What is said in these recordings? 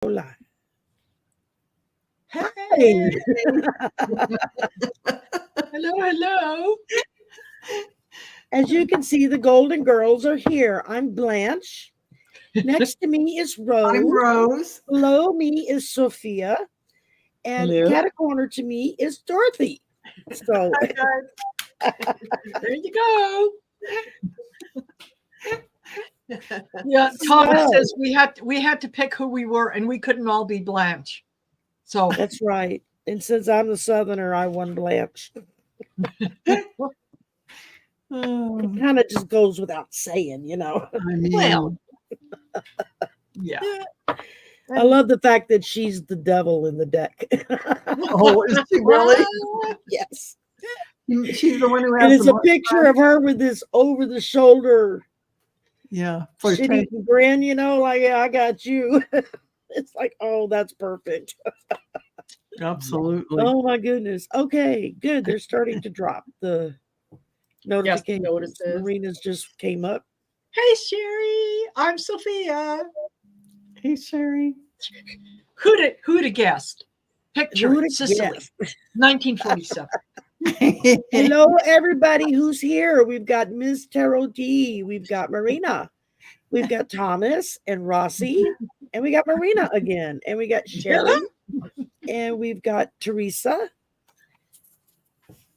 Hola. Hey. Hey. Hello, hello. As you can see, the Golden Girls are here. I'm Blanche. Next to me is I'm Rose. Rose. Below me is Sophia. And Hello. cat a corner to me is Dorothy. So Hi, guys. There you go. Yeah, Thomas So- says we had to pick who we were, and we couldn't all be Blanche. So that's right. And since I'm the Southerner, I won Blanche. Oh, It kind of just goes without saying, you know. I mean, well, yeah. I love the fact that she's the devil in the deck. oh, is she really? Yes. She's the one who has And it's the a picture of her with this over the shoulder yeah, shitty grin, you know, like, yeah, I got you. It's like, oh, that's perfect. absolutely. Oh my goodness. Okay, good. They're starting to drop the notifications. notices. Marina's just came up. Hey, Sherry. I'm Sophia. Hey, Sherry. Who'd have guessed? Picture Who'd it, have Sicily, guessed? 1947. Hello, everybody who's here. We've got Ms. Terrell D. We've got Marina. We've got Thomas and Rossi. And we got Marina again. And we got Sherry. And we've got Teresa.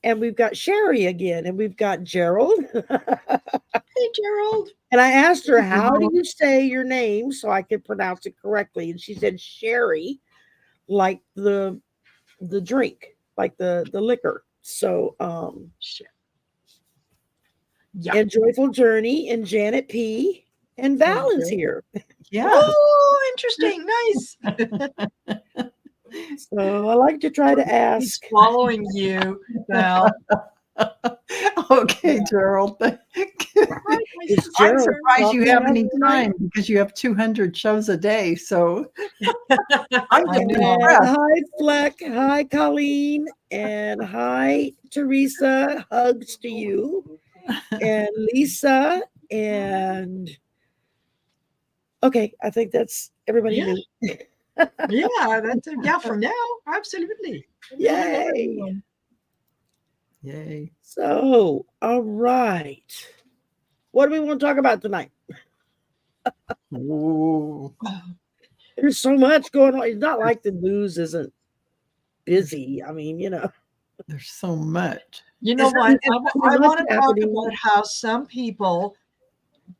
And we've got Sherry again. And we've got Gerald. Hey, Gerald. And I asked her, how do you say your name so I could pronounce it correctly? And she said Sherry, like the drink, like the liquor. So Yeah. and Joyful Journey and Janet P. and Val is here. Yeah. Oh, interesting. Nice. So I like to try to He's ask. following you, Val. Okay, Gerald. Is I'm Gerald surprised you talking have out any tonight? time because you have 200 shows a day. So I'm just And impressed. hi, Fleck. Hi, Colleen. And hi, Teresa. Hugs to you. And Lisa. And okay, I think that's everybody Yeah. new. Yeah, that's yeah. For now, absolutely. Yay. Yay. So, all right. What do we want to talk about tonight? Ooh. There's so much going on. It's not like the news isn't busy. I mean, you know. There's so much. You know It's what? I much want to talk happening. about how some people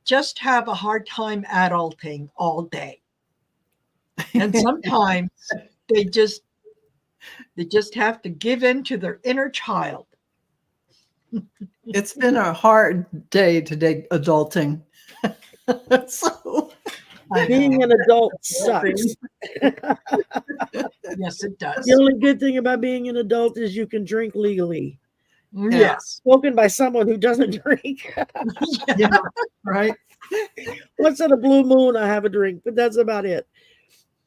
just have a hard time adulting all day, and sometimes they just have to give in to their inner child. It's been a hard day today, adulting. So Being an adult sucks. Yes, it does. The only good thing about being an adult is you can drink legally. Yes. Spoken by someone who doesn't drink. yeah, right. Once in a blue moon, I have a drink, but that's about it.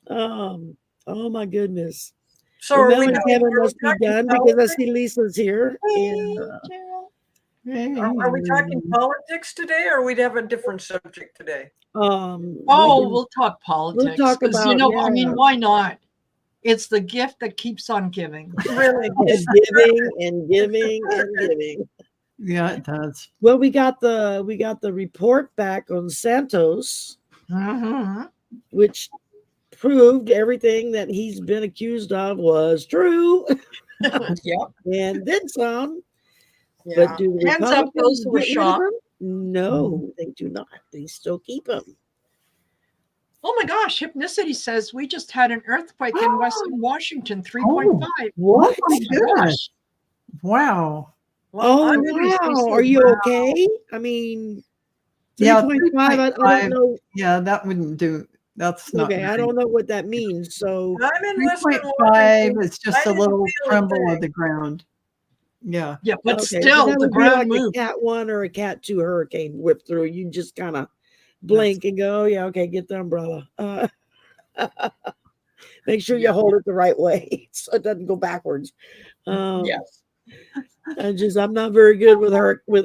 Oh my goodness. So Well, are Mel we and doing, Kevin are we must be talking done because I politics? see Lisa's here. Hey, And, Gerald. Are we talking politics today, or we'd have a different subject today? Oh, we can- we'll talk politics. talk 'Cause, about- you know, I mean, yeah. why not? It's the gift that keeps on giving. Really? and giving and giving and giving. Yeah, it does. Well, we got the report back on Santos, Mhm. which proved everything that he's been accused of was true, Yep. and then some. Yeah. But do the Hands up those Republicans who were get rid of shocked. him? No, they do not. They still keep him. Oh my gosh, Hypnicity says we just had an earthquake in Western Washington, 3.5. What? Oh my goodness. Wow. Well, Oh I'm gonna say wow! Are you okay? I mean, Yeah, 3.5. I 3.5. don't know. Yeah, that wouldn't do. That's not Okay, I don't know what that means. So I'm in Western 3.5 Washington. is just I a didn't little feel a tremble of thing. the ground. Yeah. Yeah, but okay, still, that the would be ground like moved. a Cat 1 or a Cat 2 hurricane whip through. You just kind of blink and go, oh, yeah, okay, get the umbrella. Make sure you hold it the right way so it doesn't go backwards. Yes. I'm not very good with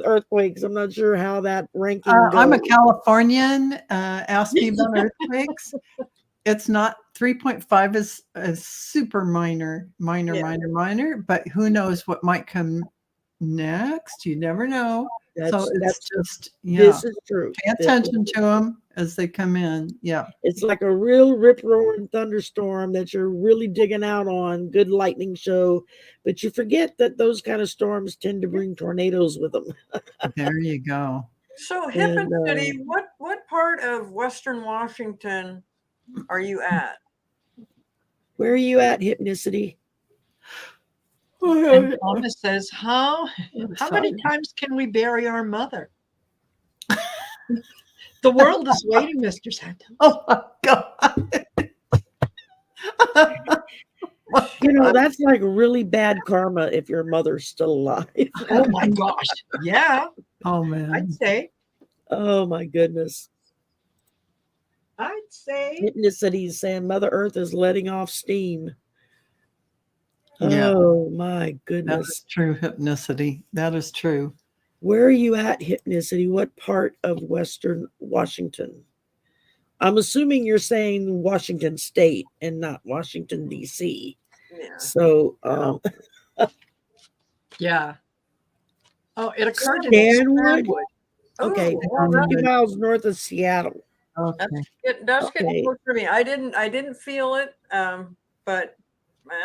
earthquakes. I'm not sure how that ranking goes. I'm a Californian. Ask me about earthquakes. It's not 3.5 is a super minor, but who knows what might come next? You never know. So it's just, this is true. Pay attention to them as they come in. Yeah. It's like a real rip-roaring thunderstorm that you're really digging out on. Good lightning show, but you forget that those kind of storms tend to bring tornadoes with them. There you go. So Hippin City, what part of Western Washington are you at? Where are you at, Hypnicity? And Thomas says, how many times can we bury our mother? The world is waiting, Mr. Santa. Oh my God. You know, that's like really bad karma if your mother's still alive. Oh my gosh. Yeah, Oh man. I'd say. Oh my goodness. I'd say. Hypnicity is saying Mother Earth is letting off steam. Yeah. Oh my That goodness. is true, Hypnicity. That is true. Where are you at, Hypnicity? What part of Western Washington? I'm assuming you're saying Washington State and not Washington, D.C. Yeah. So, Yeah. Oh, it occurred in Stanwood? Stanwood. Okay, Oh, well, 50 miles north of Seattle. Okay. that's Okay. getting close for me. I didn't feel it, but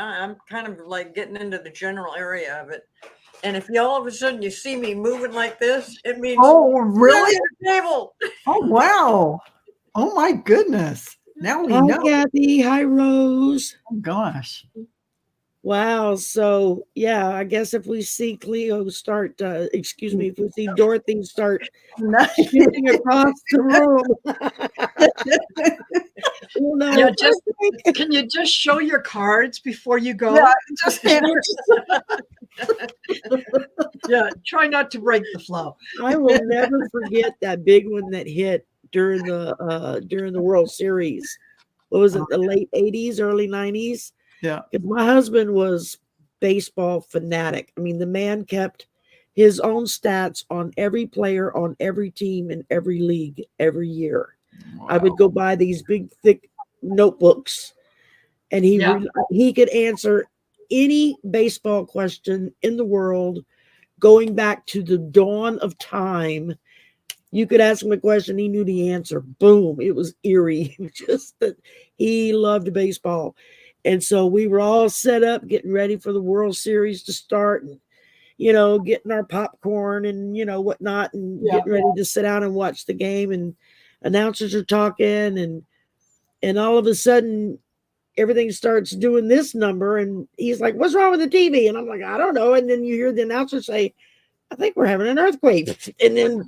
I'm kind of like getting into the general area of it. And if you all of a sudden you see me moving like this, it means Oh, really? the table. Oh, wow. Oh, my goodness. Now we Hi, know. Kathy. Hi, Rose. Oh, gosh. Wow. So, yeah, I guess if we see Cleo start, if we see Dorothy start shooting across the room. Well, no, Yeah, can you just show your cards before you go? Yeah, just Yeah, try not to break the flow. I will never forget that big one that hit during the World Series. What was it, the late 80s, early 90s? Yeah. Because my husband was baseball fanatic. I mean, the man kept his own stats on every player, on every team, in every league, every year. Wow. I would go buy these big, thick notebooks, and he could answer any baseball question in the world going back to the dawn of time. You could ask him a question, he knew the answer. Boom. It was eerie. Just that he loved baseball. And so we were all set up, getting ready for the World Series to start, and, getting our popcorn and, whatnot, and getting ready to sit down and watch the game. And announcers are talking, and all of a sudden, everything starts doing this number. And he's like, "What's wrong with the TV?" And I'm like, "I don't know." And then you hear the announcer say, "I think we're having an earthquake." And then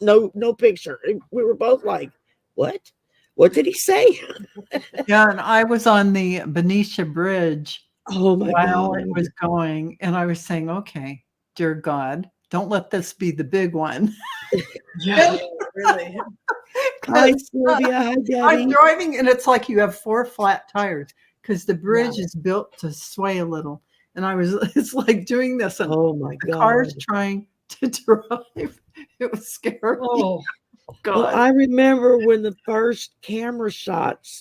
no picture. And we were both like, "What? What did he say?" Yeah, and I was on the Benicia Bridge Oh my while God. it was going, and I was saying, okay, dear God, don't let this be the big one. Yeah. Really. Hi, Sylvia. Hi, I'm Debbie. driving, and it's like you have 4 flat tires because the bridge is built to sway a little. And it's like doing this, and Oh my the God. car's trying to drive. It was scary. Oh, God. Well, I remember when the first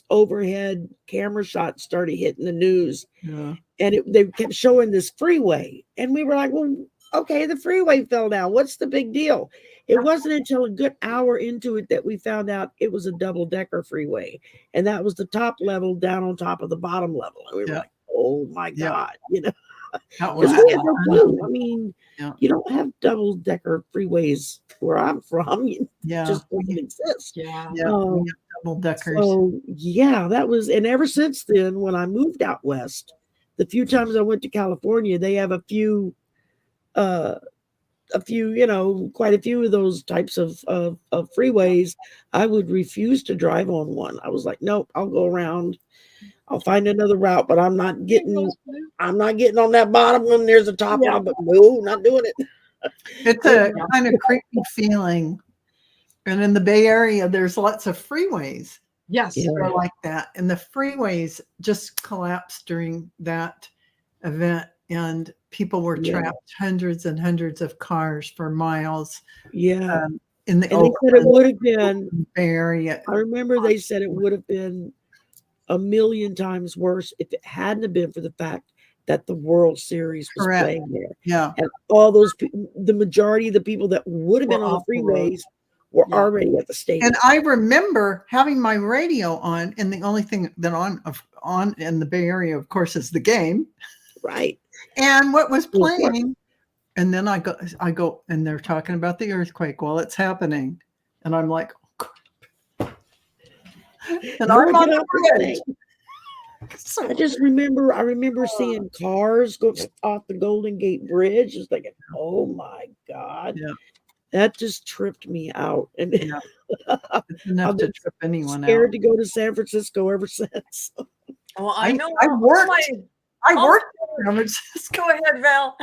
overhead camera shots started hitting the news, Yeah. and they kept showing this freeway. And we were like, well, okay, the freeway fell down. What's the big deal? It wasn't until a good hour into it that we found out it was a double-decker freeway. And that was the top level down on top of the bottom level. And we were like, oh my God, That was Because we had no clue. I mean, Yeah. you don't have double-decker freeways where I'm from. It yeah. just doesn't exist. yeah. Yeah, we have double deckers. So yeah, and ever since then, when I moved out west, the few times I went to California, they have quite a few of those types of freeways. I would refuse to drive on one. I was like, nope, I'll go around. I'll find another route, but I'm not getting on that bottom one. There's a top one, but no, not doing it. It's a kind of creepy feeling. And in the Bay Area, there's lots of freeways Yes. Yeah. that are like that. And the freeways just collapsed during that event. And people were trapped, hundreds and hundreds of cars for miles. Yeah. In the And they said it would have been, Bay Area. I remember they said it would have been a million times worse if it hadn't have been for the fact that the World Series was Correct. playing there. Yeah. And all those people, the majority of the people that would have been Were on off the the road. freeways were Yeah. already at the stadium. And I remember having my radio on, and the only thing that on in the Bay Area, of course, is the game. Right. And what was Of course. playing, and then I go, and they're talking about the earthquake while it's happening, and I'm like, oh, crap. And I'm on the bridge. I just remember, I remember seeing cars go off the Golden Gate Bridge. Just thinking, oh my God, Yeah. that just tripped me out. And Yeah. It's enough I've to been trip anyone scared out. to go to San Francisco ever since. Well, I know. I worked. my- I worked in San Francisco. Go ahead, Val.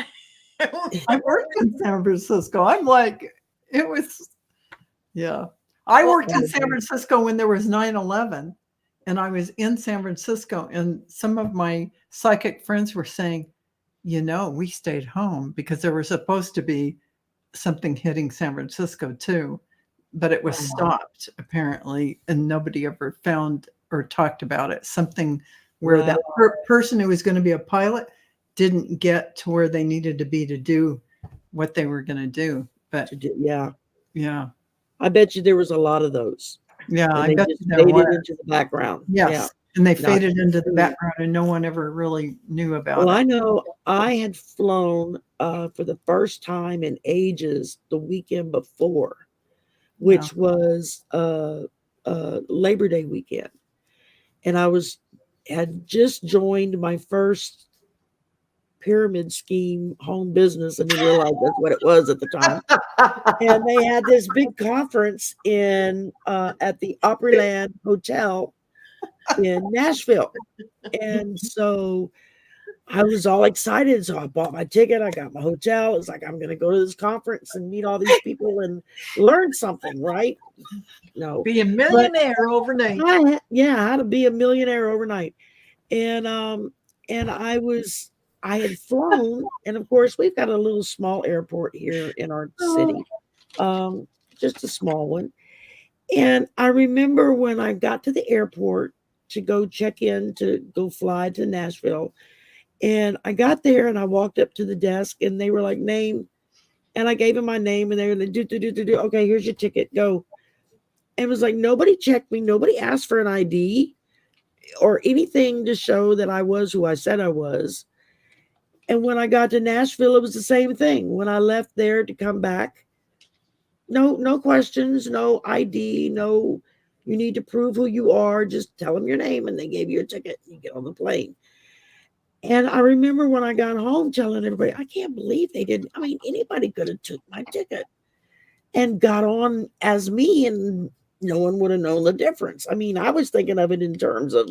I worked in San Francisco. I'm like, it was, yeah. I worked in San Francisco when there was 9/11, and I was in San Francisco, and some of my psychic friends were saying, we stayed home because there was supposed to be something hitting San Francisco too, but it was stopped apparently, and nobody ever found or talked about it. Something where that person who was going to be a pilot didn't get to where they needed to be to do what they were going to do. But Yeah, yeah, I bet you there was a lot of those. yeah, And I they bet just you there faded was. into the background. Yes, Yeah. and they Not faded into the true. background, and no one ever really knew about Well, it. I know I had flown for the first time in ages the weekend before, which was Labor Day weekend, and I had just joined my first pyramid scheme home business. I didn't realize that's what it was at the time. And they had this big conference in at the Opryland Hotel in Nashville, and so I was all excited. So I bought my ticket. I got my hotel. It's like, I'm going to go to this conference and meet all these people and learn something, right? No. Be a millionaire overnight. How to be a millionaire overnight. And I had flown, and of course we've got a little small airport here in our city. Just a small one. And I remember when I got to the airport to go check in to go fly to Nashville. And I got there and I walked up to the desk and they were like, name. And I gave them my name and they were like, do. Okay, here's your ticket. Go. And it was like, nobody checked me. Nobody asked for an ID or anything to show that I was who I said I was. And when I got to Nashville, it was the same thing. When I left there to come back, no questions, no ID, no, you need to prove who you are. Just tell them your name and they gave you a ticket. You get on the plane. And I remember when I got home telling everybody, I can't believe they didn't. I mean, anybody could have took my ticket and got on as me and no one would have known the difference. I mean, I was thinking of it in terms of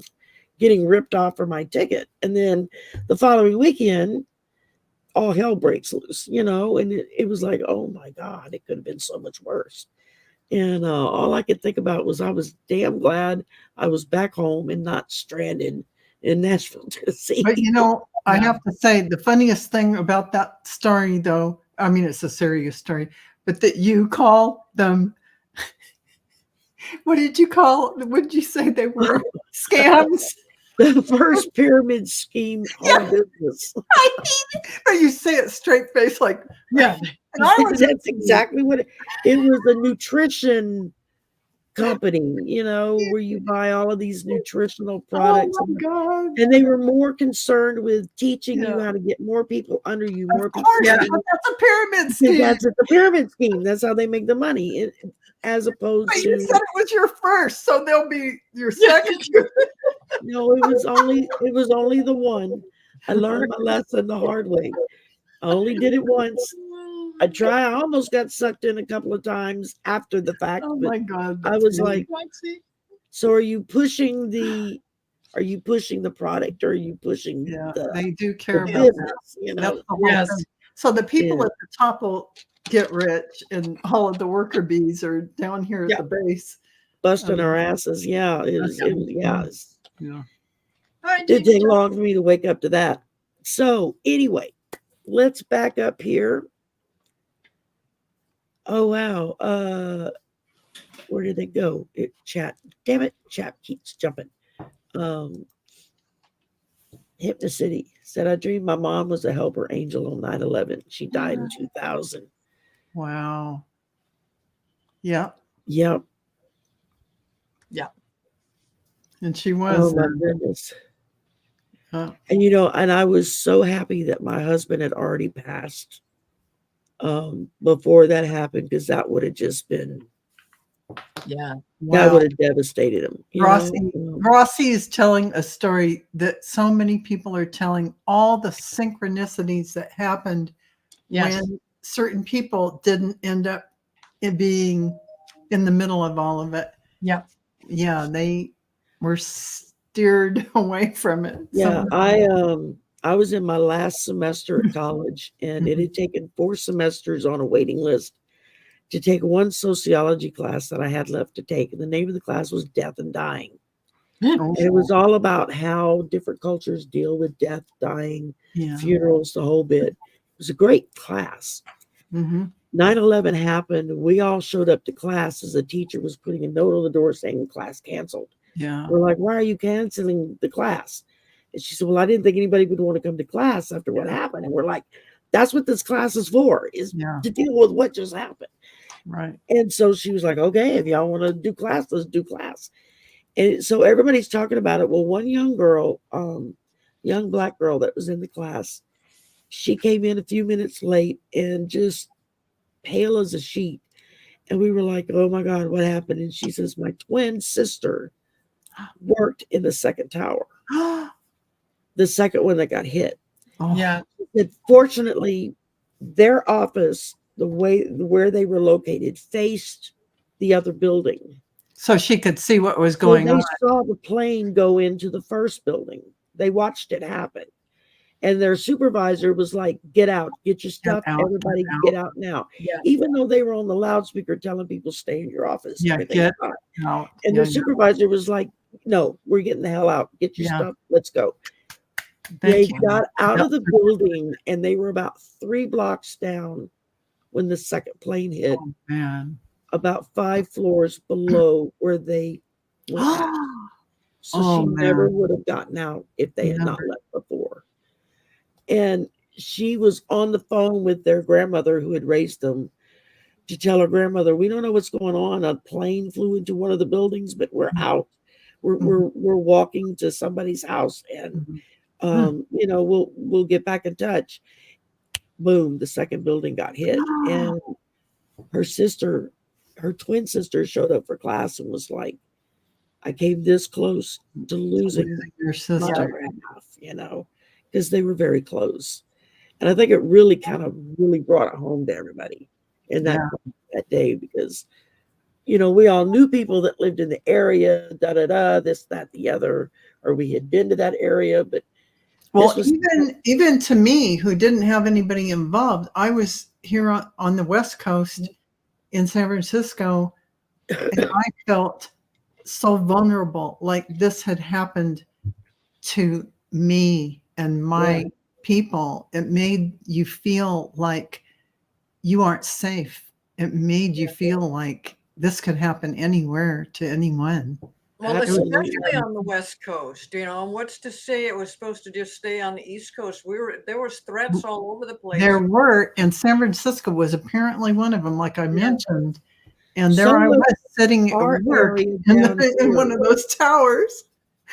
getting ripped off for my ticket. And then the following weekend, all hell breaks loose, and it was like, oh my God, it could have been so much worse. And all I could think about was I was damn glad I was back home and not stranded in Nashville, Tennessee. But I have to say the funniest thing about that story, though, I mean, it's a serious story, but that you call them, what did you say they were? Scams? The first pyramid scheme home business. But you say it straight face, like, Yeah. and That's exactly what it was. A nutrition company, where you buy all of these nutritional products. Oh my God. And they were more concerned with teaching you Yeah. how to get more people under you, Of more people. course, under that's you. a pyramid scheme. That's the pyramid scheme. That's how they make the money, as opposed But you to. said it was your first, so they'll be your second. No, it was only the one. I learned my lesson the hard way. I only did it once. I almost got sucked in a couple of times after the fact. Oh but my God. I was funny. like, so are you pushing the product, or are you pushing Yeah, the they do care about that. business? That's the whole Yes. thing. So the people Yeah. at the top will get rich, and all of the worker bees are down here at the base. Busting our asses. Yeah, it was. Yeah. It didn't take long for me to wake up to that. So anyway, let's back up here. Oh wow. Where did they go? Chat. Damn it, chat keeps jumping. um, Hypnocity said, I dreamed my mom was a helper angel on 9/11. She died in 2000. Wow. Yeah. Yep. Yeah. And she was Oh, my there. goodness. Huh. And, you know, and I was so happy that my husband had already passed before that happened, because that would have just been, Yeah. that Wow. would have devastated him. You Rossi, know? Rossi is telling a story that so many people are telling, all the synchronicities that happened Yes. when certain people didn't end up in being in the middle of all of it. Yeah. Yeah, they were steered away from it. Yeah, Some- I was in my last semester at college, and it had taken 4 semesters on a waiting list to take one sociology class that I had left to take. And the name of the class was Death and Dying. Oh, And it was all about how different cultures deal with death, dying, yeah. funerals, the whole bit. It was a great class. Mm-hmm. 9/11 happened. We all showed up to class as the teacher was putting a note on the door saying class canceled. Yeah. We're like, why are you canceling the class? And she said, well, I didn't think anybody would want to come to class after what happened. And we're like, that's what this class is for, is Yeah. to deal with what just happened. Right. And so she was like, okay, if y'all want to do class, let's do class. And so everybody's talking about it. Well, one young girl, young Black girl that was in the class, she came in a few minutes late and just pale as a sheet. And we were like, oh my God, what happened? And she says, my twin sister worked in the second tower, the second one that got hit. Oh, Yeah. That fortunately, their office, the way where they were located, faced the other building. so she could see what was So going they on. saw the plane go into the first building. They watched it happen. And their supervisor was like, get out, get your stuff. out, Everybody get get out. out now. Yeah. Even though they were on the loudspeaker telling people, stay in your office. Yeah, everything's get fine. out. And Yeah, the supervisor was like, no, we're getting the hell out. Get your Yeah. stuff. Let's go. thank They you. got out Yep. of the building, and they were about 3 blocks down when the second plane hit, Oh, man. about 5 floors below where they went out. So Oh, she never man. would have gotten out if they had not Never. left before. And she was on the phone with their grandmother who had raised them to tell her grandmother, we don't know what's going on. A plane flew into one of the buildings, but we're out. We're walking to somebody's house, and you know, we'll get back in touch. Boom, the second building got hit. And her sister, her twin sister, showed up for class and was like, I came this close to losing Your my sister. other half, you know, because they were very close. And I think it really kind of really brought it home to everybody in that day, because, you know, we all knew people that lived in the area, this, that, the other, or we had been to that area. But Well, this was even to me, who didn't have anybody involved, I was here on the West Coast in San Francisco, and I felt so vulnerable, like this had happened to me and my people. It made you feel like you aren't safe. It made you feel like this could happen anywhere to anyone. Well, Absolutely. especially on the West Coast, you know, and what's to say it was supposed to just stay on the East Coast? There was threats all over the place. There were, and San Francisco was apparently one of them, like I mentioned. And there So I was was sitting at our work area in, down in one here. of those towers.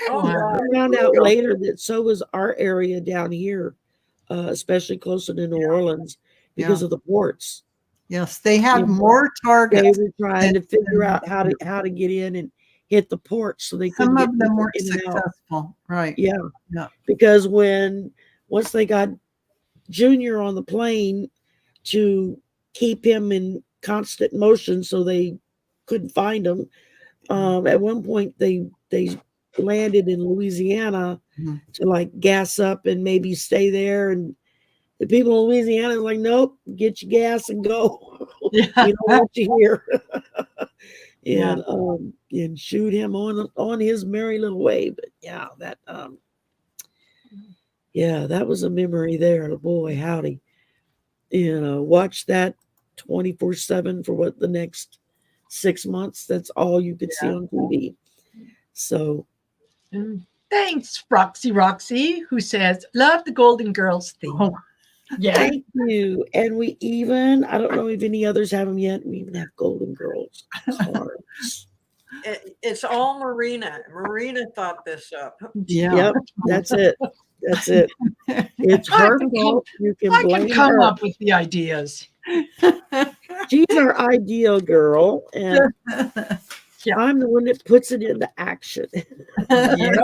Oh, I God. found out later that so was our area down here, especially closer to New Orleans, because of the ports. Yes, they had You know, more They targets. were trying to figure than- out how to get in and hit the ports, so they Some couldn't get of them people weren't in and out. successful, right? Yeah, Yeah. because once they got Junior on the plane to keep him in constant motion, so they couldn't find him. At one point, they landed in Louisiana to like gas up and maybe stay there, and the people in Louisiana are like, nope, get your gas and go. We don't want you here. And shoot him on his merry little way. But yeah, that was a memory there. Boy, howdy. You know, watch that 24/7 for what, the next 6 months. That's all you could see on TV. So Thanks, Roxy, who says, love the Golden Girls theme. Oh, Yeah. Thank you. And we even, I don't know if any others have them yet, we even have Golden Girls cards. It's all Marina. Marina thought this up. yeah. Yep, that's it. That's it. It's I her can fault. You can I blame can come her. up with the ideas. She's our ideal girl, and Yeah. I'm the one that puts it into action. Yep.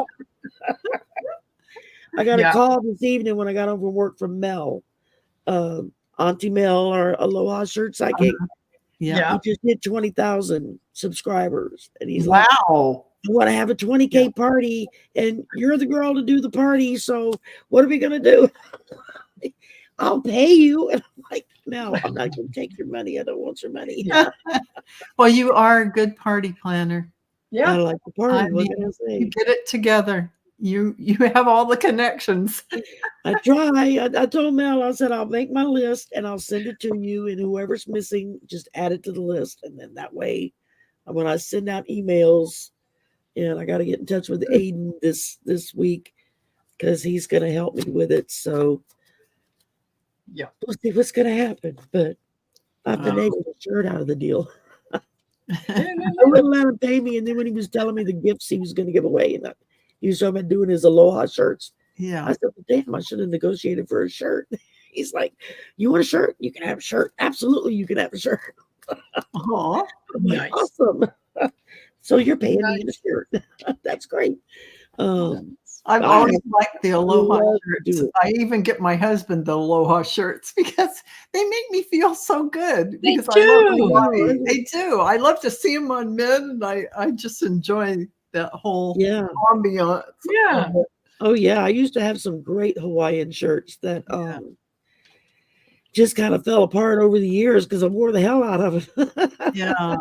I got Yeah. a call this evening when I got home from work from Mel, Auntie Mel, our Aloha Shirt Psychic. Yeah. He just hit 20,000 subscribers, and he's like, Wow. I want to have a 20K party, and you're the girl to do the party. So what are we gonna do? I'll pay you. And I'm like, no, I'm not gonna take your money. I don't want your money. Yeah. Well, you are a good party planner. I Yeah. like the party. I What mean, can I You say? get it together. You have all the connections. I try. I told Mel, I said, I'll make my list and I'll send it to you. And whoever's missing, just add it to the list. And then that way, when I send out emails, and I got to get in touch with Aiden this week because he's going to help me with it. So Yeah. we'll see what's going to happen. But I've been Wow. able to shirt out of the deal. Yeah, I wouldn't let him pay me. And then when he was telling me the gifts he was going to give away, and he was talking about doing his Aloha shirts, Yeah. I said, well, damn, I should have negotiated for a shirt. He's like, you want a shirt? You can have a shirt. Absolutely, you can have a shirt. Aw. I'm like, Nice. awesome. So you're paying me in a shirt. That's great. I've I always liked the Aloha love to do shirts. it. I even get my husband the Aloha shirts because they make me feel so good. They Because I love do. Hawaii. They do. I love to see them on men, and I just enjoy that whole Yeah. ambiance. Yeah. Oh yeah. I used to have some great Hawaiian shirts that Yeah. just kind of fell apart over the years because I wore the hell out of it. Yeah.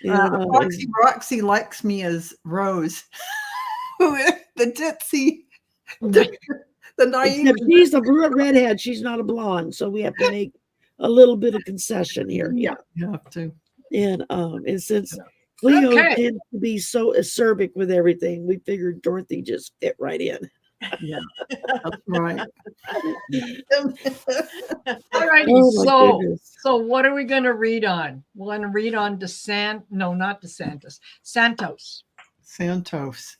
And, Roxy likes me as Rose, the ditzy, the naive. except she's a redhead. She's not a blonde, so we have to make a little bit of concession here. Yeah. You have to. And since Cleo Okay. tends to be so acerbic with everything, we figured Dorothy just fit right in. Yeah, that's right. All righty. Oh my So, goodness. so what are we going to read on? We're going to read on not DeSantis. Santos. Santos.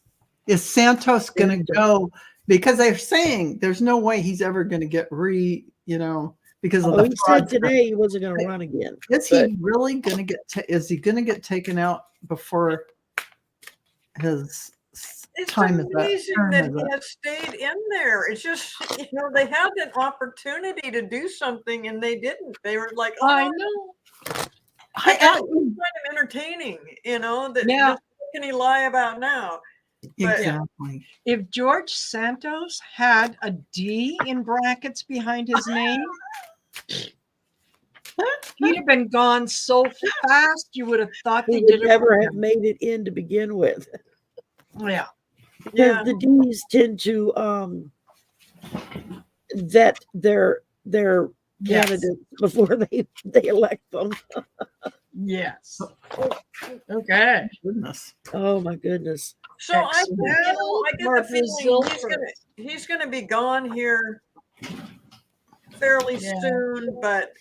Is Santos going to go? Because they're saying there's no way he's ever going to get because of Oh, the he said fraud. today he wasn't going to run again. Is he really going to get? Is he going to get taken out before his It's time is up? amazing term that is he up? has stayed in there. It's just, they had an opportunity to do something and they didn't. They were like, oh, I know. I kind of entertaining, that Yeah. what can he lie about now? But- exactly. If George Santos had a D in brackets behind his name, he'd have been gone so fast you would have thought He they would did it. never for have him. made it in to begin with. Yeah. Because Yeah. the D's tend to vet their Yes. candidates before they elect them. Yes. Okay. Goodness. Oh my goodness. So I Excellent. get the feeling he's gonna be gone here fairly Yeah. soon, but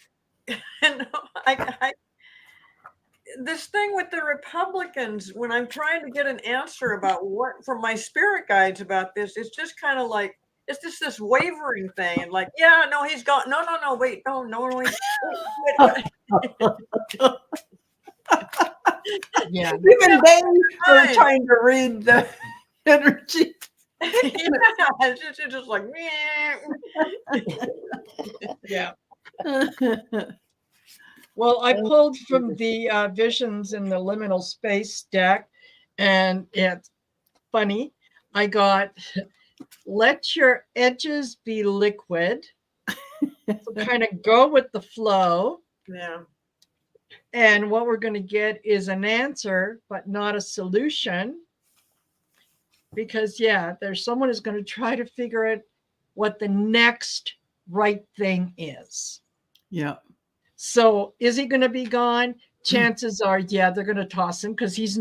this thing with the Republicans, when I'm trying to get an answer about what from my spirit guides about this, it's just kind of like it's just this wavering thing, and like, yeah, no, he's gone. No, wait, no, wait. Yeah. Even they were Right. trying to read the energy. Yeah, it's just like, Yeah. Well, I pulled from the Visions in the Liminal Space deck, and it's funny. I got let your edges be liquid. So kind of go with the flow. yeah. And what we're going to get is an answer, but not a solution. Because, there's someone who's going to try to figure out what the next right thing is. Yeah. So is he going to be gone? Chances are, they're going to toss him because he's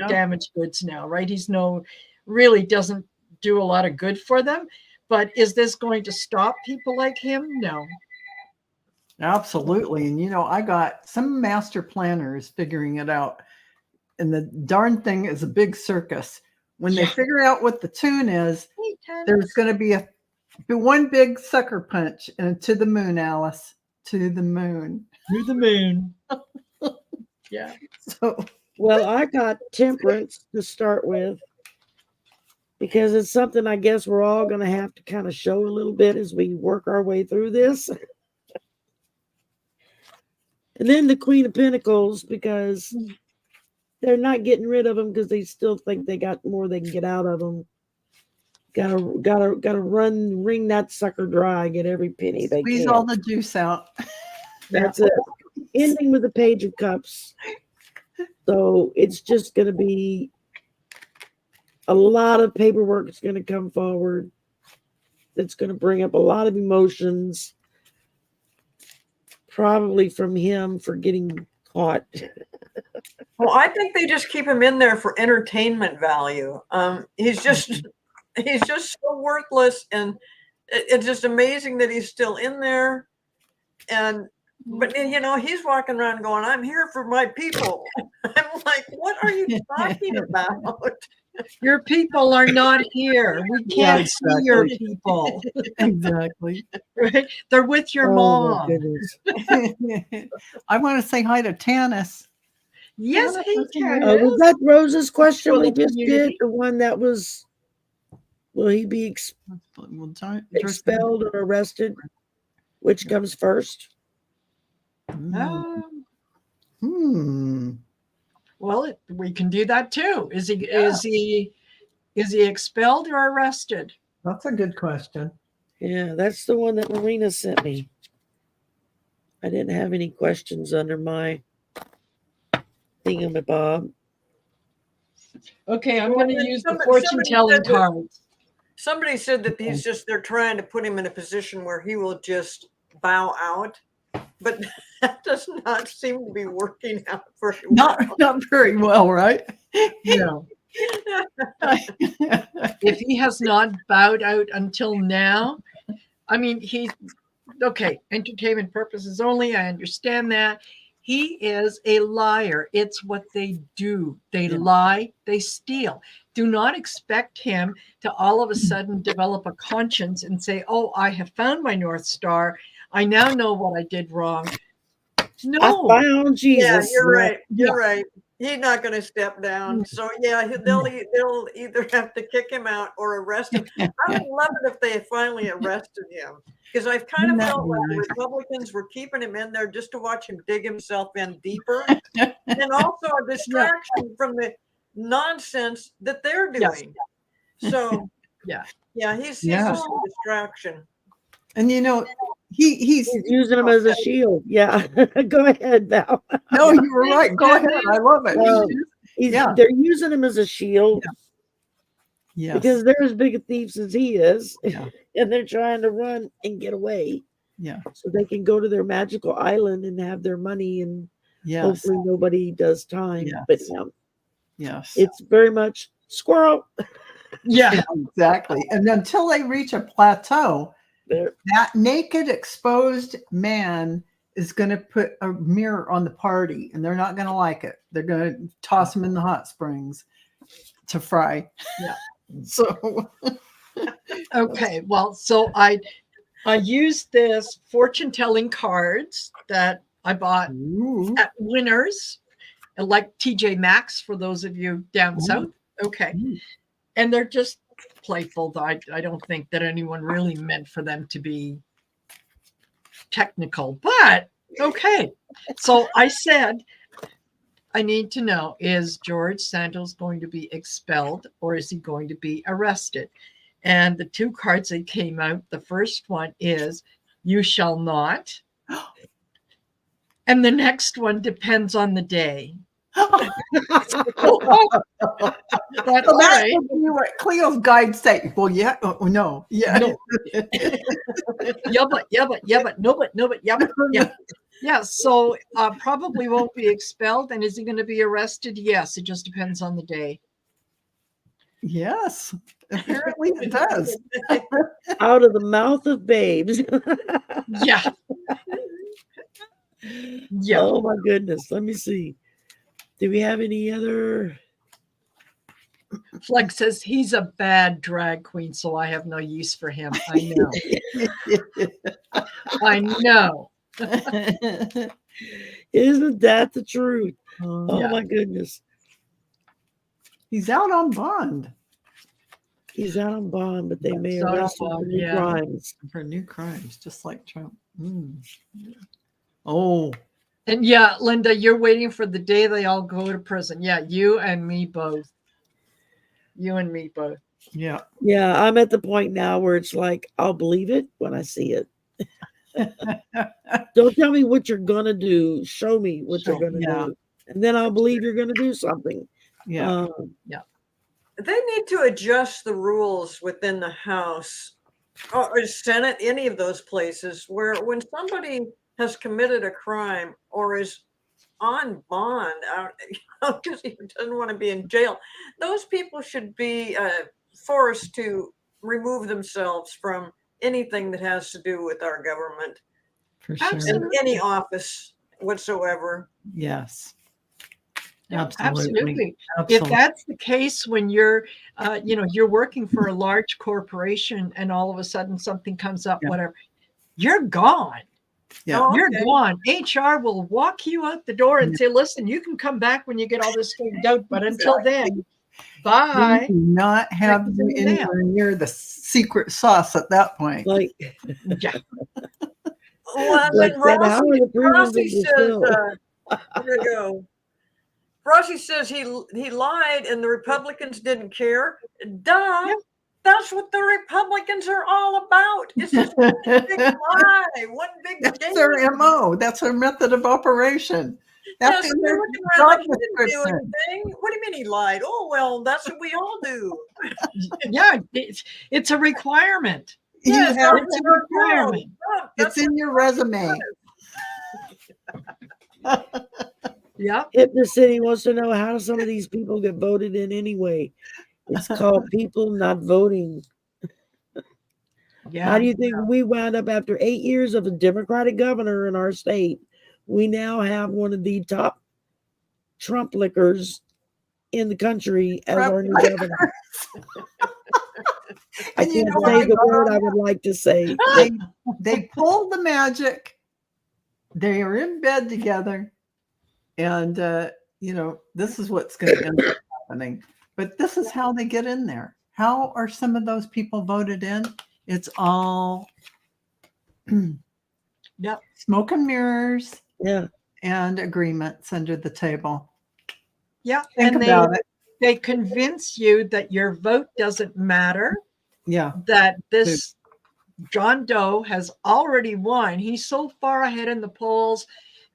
damaged goods now, right? really doesn't do a lot of good for them. But is this going to stop people like him? No. Absolutely. And I got some master planners figuring it out. And the darn thing is a big circus. When they figure out what the tune is, there's going to be one big sucker punch, and to the moon, Alice, to the moon. To the moon. Yeah. So, well, I got temperance to start with because it's something I guess we're all going to have to kind of show a little bit as we work our way through this. And then the Queen of Pentacles, because they're not getting rid of them because they still think they got more they can get out of them. Gotta wring that sucker dry, get every penny they squeeze can. all the juice out. That's it. Ending with the Page of Cups. So it's just going to be a lot of paperwork that's going to come forward. That's going to bring up a lot of emotions. Probably from him for getting caught. Well, I think they just keep him in there for entertainment value. He's just so worthless, and it's just amazing that he's still in there. But he's walking around going, "I'm here for my people." I'm like, what are you talking about? Your people are not here. We can't see your people. Exactly. Right? They're with your Oh, my mom. goodness. I want to say hi to Tanis. Yes, Tanis hey, is here. Tanis. Was that Rose's question For we the just did? community. The one that was, will he be expelled or arrested? Which comes first? Well, we can do that too. Is he expelled or arrested? That's a good question. Yeah, that's the one that Marina sent me. I didn't have any questions under my thingamabob. Okay, I'm Well, going to then use the somebody fortune telling said that- cards. Somebody said that they're trying to put him in a position where he will just bow out, but that does not seem to be working out very well. Not very well, right? No. If he has not bowed out until now, I mean, he's okay, entertainment purposes only. I understand that. He is a liar. It's what they do. They lie, they steal. Do not expect him to all of a sudden develop a conscience and say, "Oh, I have found my North Star. I now know what I did wrong." No. I found Jesus. Yeah, you're right. You're right. He's not going to step down. So yeah, they'll either have to kick him out or arrest him. I would love it if they finally arrested him, because I've kind of felt like the Republicans were keeping him in there just to watch him dig himself in deeper, and also a distraction from the nonsense that they're doing. So he's just a distraction. And he's using him as a shield. Yeah. Go ahead, Val. No, you were right. Go ahead. I love it. They're using him as a shield. Yes. Because they're as big a thieves as he is. Yeah. And they're trying to run and get away. Yeah. So they can go to their magical island and have their money, and hopefully nobody does time. Yes. But yes. It's very much squirrel. Yeah. Exactly. And until they reach a plateau, that naked, exposed man is going to put a mirror on the party, and they're not going to like it. They're going to toss him in the hot springs to fry. Yeah. So, okay. Well, so I used this fortune telling cards that I bought at Winners, like TJ Maxx for those of you down south. Okay. And they're just playful. I don't think that anyone really meant for them to be technical, but okay. So I said, I need to know, is George Santos going to be expelled or is he going to be arrested? And the two cards that came out, the first one is "You shall not." And the next one, "Depends on the day." that's right. what Cleo's guides say. Well, yeah, no, yeah, no. yeah, but no, but yeah. So probably won't be expelled. And is he going to be arrested? Yes, it just depends on the day. Yes, apparently it does. Out of the mouth of babes. Yeah. Yeah. Oh my goodness. Let me see. Do we have any other? Flex says he's a bad drag queen, so I have no use for him. I know. I know. Isn't that the truth? Oh Yeah. my goodness. He's out on bond He's out on bond, but they may He's out on arrest him for bond, new yeah. crimes. for new crimes, just like Trump. Oh, And yeah, Linda, you're waiting for the day they all go to prison. Yeah, you and me both. You and me both. yeah. Yeah, I'm at the point now where it's like, I'll believe it when I see it. Don't tell me what you're going to do. Show me what you're going to Yeah. do. And then I'll believe you're going to do something. Yeah. They need to adjust the rules within the House or Senate, any of those places where when somebody has committed a crime or is on bond because he doesn't want to be in jail, those people should be forced to remove themselves from anything that has to do with our government For sure. in any office whatsoever. Yes. Yeah, Absolutely. If that's the case, when you're, you're working for a large corporation and all of a sudden something comes up, whatever, you're gone. Yeah. Oh, You're okay. gone. HR will walk you out the door and say, listen, you can come back when you get all this straightened out. But until then, bye. We do not have Check you in the mail. anywhere near the secret sauce at that point. Like, Yeah. Well, like then that, how are the prisons Rossi in says, Brazil? here we go. Rossi says he lied and the Republicans didn't care. Duh. Yeah. That's what the Republicans are all about. It's just one big lie, one big That's game. their MO. That's their method of operation. That's Yes, in they're their looking around like job he didn't do description. anything. What do you mean he lied? Oh, well, that's what we all do. Yeah. It's a requirement. You Yes, have It's a requirement. it's in your resume. Yeah. Hypno City wants to know how some of these people get voted in anyway. It's called people not voting. Yeah. How do you think we wound up after 8 years of a Democratic governor in our state? We now have one of the top Trump lickers in the country as Trump our new governor. I And you can't know say what? the word I would like to say. They pulled the magic. They are in bed together. And, this is what's going to end up happening. But this is how they get in there. How are some of those people voted in? It's all Yep. smoke and mirrors Yeah. and agreements under the table. Yeah. Think And about it. they convince you that your vote doesn't matter, Yeah. that this John Doe has already won. He's so far ahead in the polls,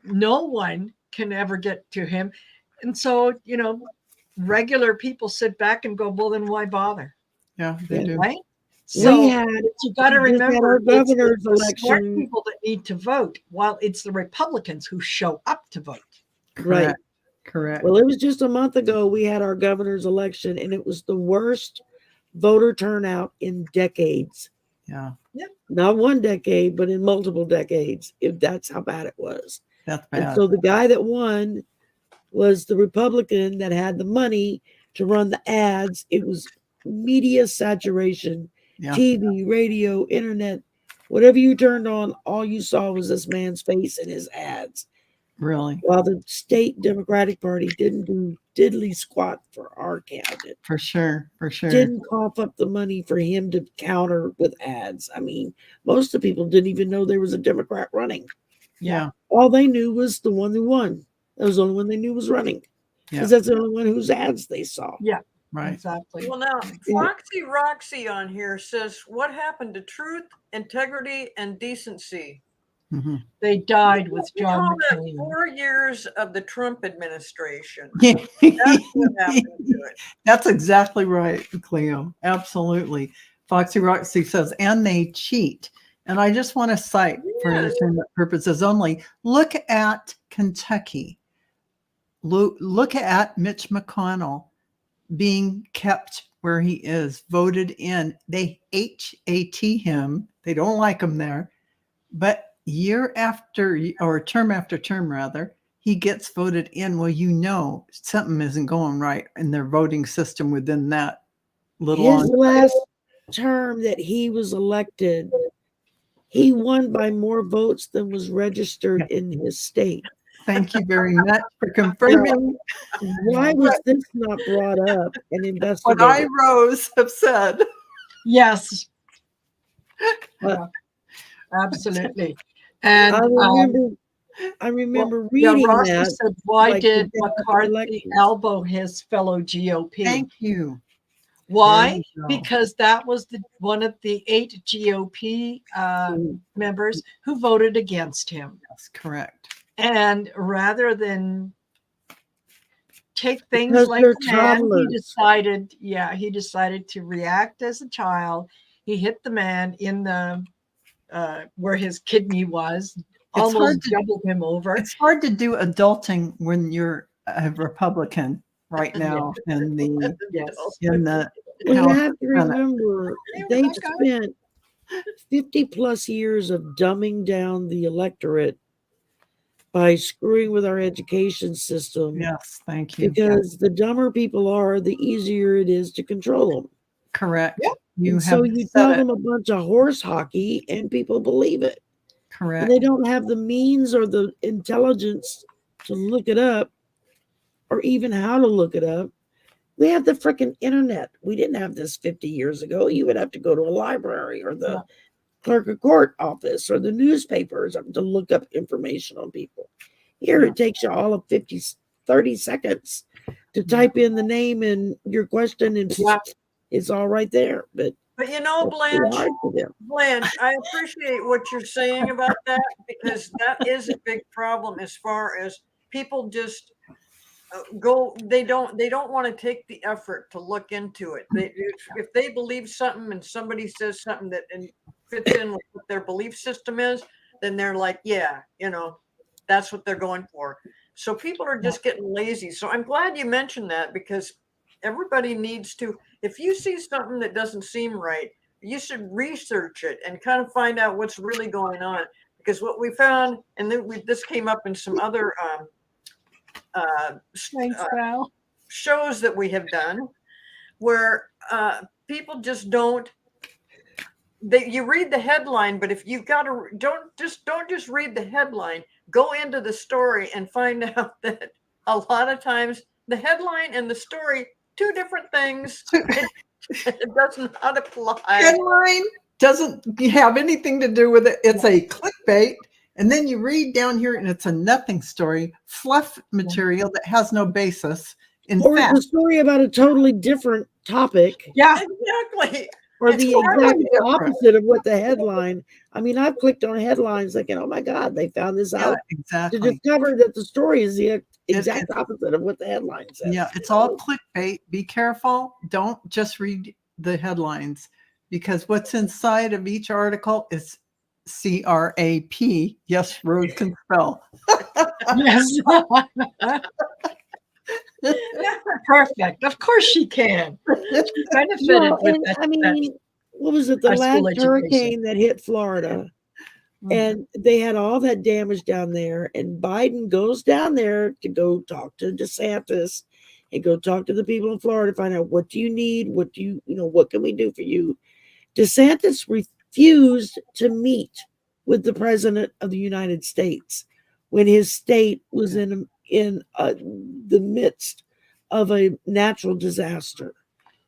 no one can ever get to him. And so, regular people sit back and go, well, then why bother? Yeah, they do. Right? So We had you got to we just had remember our it's governor's the smart election. people that need to vote, while it's the Republicans who show up to vote. Right. Correct. Well, it was just a month ago we had our governor's election, and it was the worst voter turnout in decades. Yeah. Not one decade, but in multiple decades. If that's how bad it was. That's And bad. so the guy that won was the Republican that had the money to run the ads. It was media saturation, Yeah. TV, radio, internet, whatever you turned on, all you saw was this man's face and his ads. Really. While the state Democratic Party didn't do diddly squat for our candidate. For sure. For sure. Didn't cough up the money for him to counter with ads. I mean, most of the people didn't even know there was a Democrat running. Yeah. All they knew was the one who won. That was the only one they knew was running. Because that's the only one whose ads they saw. Yeah. Right. Exactly. Well, now, Foxy Roxy on here says, what happened to truth, integrity, and decency? Mm-hmm. They died with We John call that McCain. 4 years of the Trump administration. That's That's what happened to it. That's exactly right, Cleo. Absolutely. Foxy Roxy says, and they cheat. And I just want to cite for entertainment purposes only, look at Kentucky. Look at Mitch McConnell being kept where he is, voted in. They HAT him. They don't like him there. But year after, or term after term, rather, he gets voted in. Well, you know, something isn't going right in their voting system within that little. His last term that he was elected, he won by more votes than was registered in his state. Thank you very much for confirming. Why was this not brought up and What investigated? I, Rose, have said. Yes. Yeah, absolutely. And I remember yeah, reading Rossi that. said, why like, did the McCarthy elections. elbow his fellow GOP? Thank you. Why? There you go. Because that was one of the 8 GOP members who voted against him. That's correct. And rather than take things Because like they're a man, toddlers. he decided to react as a child. He hit the man in the where his kidney was, almost doubled him over. It's hard to do adulting when you're a Republican right now in the Well, you House have to Senate. remember, they spent 50 plus years of dumbing down the electorate by screwing with our education system. Yes, thank you. Because the dumber people are, the easier it is to control them. Correct. You tell them a bunch of horse hockey and people believe it. Correct. And they don't have the means or the intelligence to look it up or even how to look it up. We have the freaking internet. We didn't have this 50 years ago. You would have to go to a library or the clerk of court office or the newspapers to look up information on people. Here, it takes you all of 30 seconds to type in the name and your question, and it's all right there. But you know, Blanche, I appreciate what you're saying about that, because that is a big problem as far as people just they don't want to take the effort to look into it. If they believe something and somebody says something that fits in with what their belief system is, then they're like, yeah, that's what they're going for. So people are just getting lazy. So I'm glad you mentioned that, because everybody needs to, if you see something that doesn't seem right, you should research it and kind of find out what's really going on. Because what we found, and then this came up in some other shows that we have done, where people just don't. You read the headline, but if you've got to, don't just read the headline. Go into the story and find out that a lot of times the headline and the story, two different things. It does not apply. Headline doesn't have anything to do with it. It's a clickbait. And then you read down here and it's a nothing story, fluff material that has no basis. Or it's a story about a totally different topic. Yeah, exactly. Or the exact opposite of what the headline. I mean, I've clicked on headlines thinking, oh my God, they found this out. Exactly. To discover that the story is the exact opposite of what the headline says. Yeah, it's all clickbait. Be careful. Don't just read the headlines, because what's inside of each article is CRAP. Yes, Rose can spell. Yes. Perfect. Of course she can. She benefited with that. I mean, what was it? The last hurricane that hit Florida, and they had all that damage down there. And Biden goes down there to go talk to DeSantis and go talk to the people in Florida to find out, what do you need? What do you, what can we do for you? DeSantis refused to meet with the president of the United States when his state was in the midst of a natural disaster.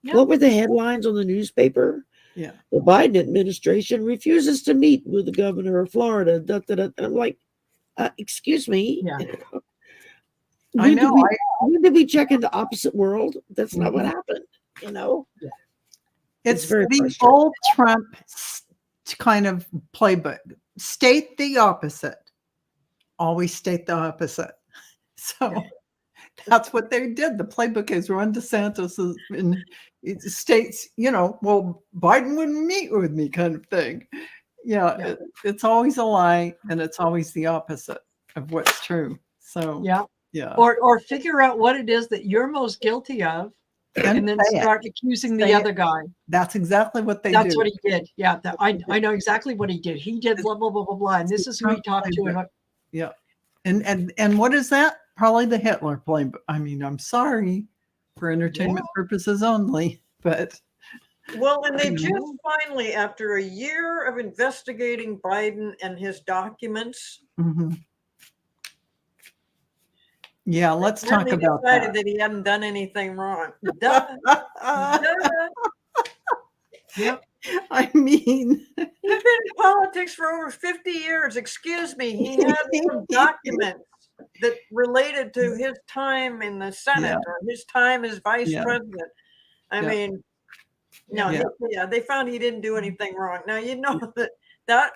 Yep. What were the headlines on the newspaper? Yeah, the Biden administration refuses to meet with the governor of Florida. And I'm like, excuse me. Yeah. I know. When did we check into opposite world? That's not what happened. Yeah. It's very the old Trump kind of playbook. State the opposite. Always state the opposite. So that's what they did. The playbook is Ron DeSantis in states, well, Biden wouldn't meet with me kind of thing. Yeah. It's always a lie, and it's always the opposite of what's true. So yeah. Or figure out what it is that you're most guilty of and then say it. start accusing Say the it. other guy. That's exactly what they That's do. what he did. Yeah, I know exactly what he did. He did blah blah blah blah blah, and this is who he talked to. And Yeah, and what is that? Probably the Hitler playbook. I mean, I'm sorry, for entertainment purposes only, but Well, and they just finally, after a year of investigating Biden and his documents, yeah, let's talk finally about decided that. that he hadn't done anything wrong. Duh. Duh. Yep. I mean, He's been in politics for over 50 years. Excuse me. He had some documents that related to his time in the Senate or his time as vice president. I mean, no, they found he didn't do anything wrong. Now, you know that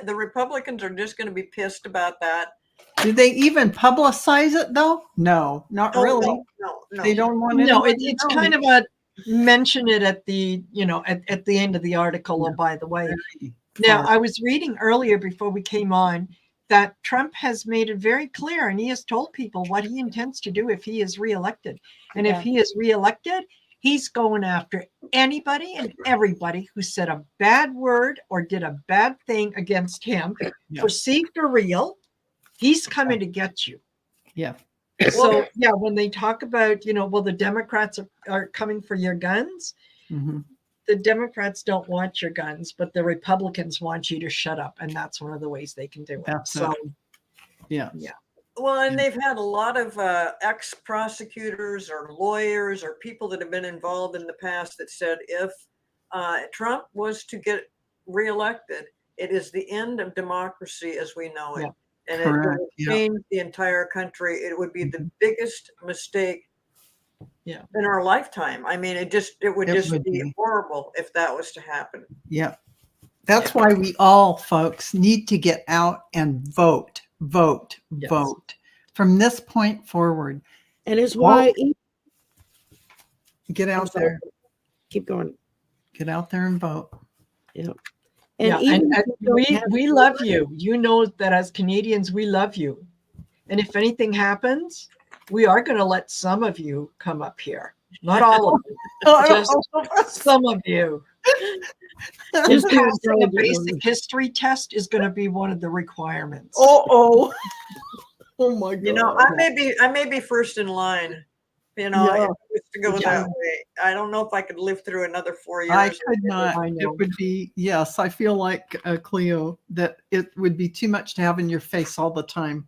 the Republicans are just going to be pissed about that. Did they even publicize it though? No, not really. No. They don't want to. No, it's kind of a mention it at the at the end of the article. Oh, by the way, now I was reading earlier before we came on that Trump has made it very clear, and he has told people what he intends to do if he is reelected. And if he is reelected, he's going after anybody and everybody who said a bad word or did a bad thing against him, perceived or real. He's coming to get you. Yeah. So when they talk about, the Democrats are coming for your guns, the Democrats don't want your guns, but the Republicans want you to shut up. And that's one of the ways they can do it. Yeah. Well, and they've had a lot of ex-prosecutors or lawyers or people that have been involved in the past that said if Trump was to get reelected, it is the end of democracy as we know it. And it would change the entire country. It would be the biggest mistake in our lifetime. I mean, it would be horrible if that was to happen. Yeah. That's why we all, folks, need to get out and vote from this point forward. And it's why get out there. Keep going. Get out there and vote. Yeah. And we love you. You know that as Canadians, we love you. And if anything happens, we are going to let some of you come up here. Not all of you, just some of you. Just passing a basic history test is going to be one of the requirements. Oh my God. I may be first in line. If it was to go that way. I don't know if I could live through another 4 years. I could not. It would be, I feel like Cleo, that it would be too much to have in your face all the time.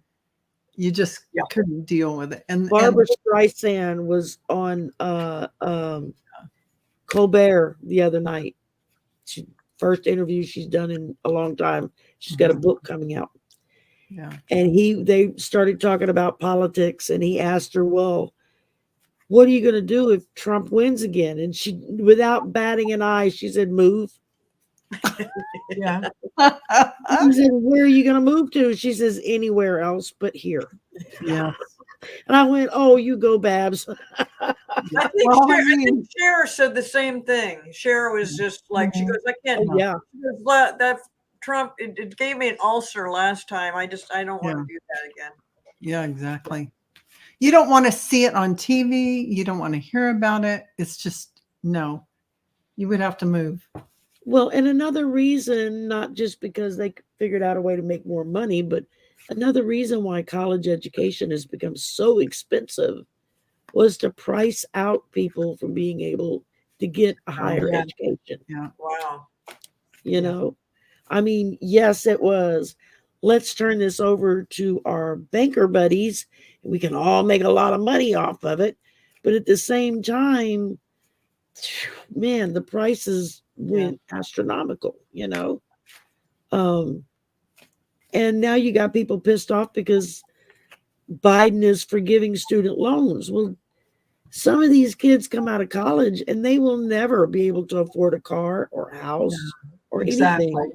You just couldn't deal with it. And Barbara Streisand was on Colbert the other night. First interview she's done in a long time. She's got a book coming out. Yeah. And they started talking about politics, and he asked her, well, what are you going to do if Trump wins again? And she, without batting an eye, she said, move. Yeah. He said, where are you going to move to? She says, anywhere else but here. Yeah. And I went, oh, you go, Babs. I think Cher said the same thing. Cher was just like, she goes, I can't. That Trump, it gave me an ulcer last time. I don't want to do that again. Yeah, exactly. You don't want to see it on TV. You don't want to hear about it. It's just, no, you would have to move. Well, and another reason, not just because they figured out a way to make more money, but another reason why college education has become so expensive was to price out people from being able to get a higher education. Yeah. Wow. You know, I mean, yes, it was. Let's turn this over to our banker buddies. We can all make a lot of money off of it. But at the same time, man, the prices went astronomical, you know. And now you got people pissed off because Biden is forgiving student loans. Well, some of these kids come out of college and they will never be able to afford a car or a house or anything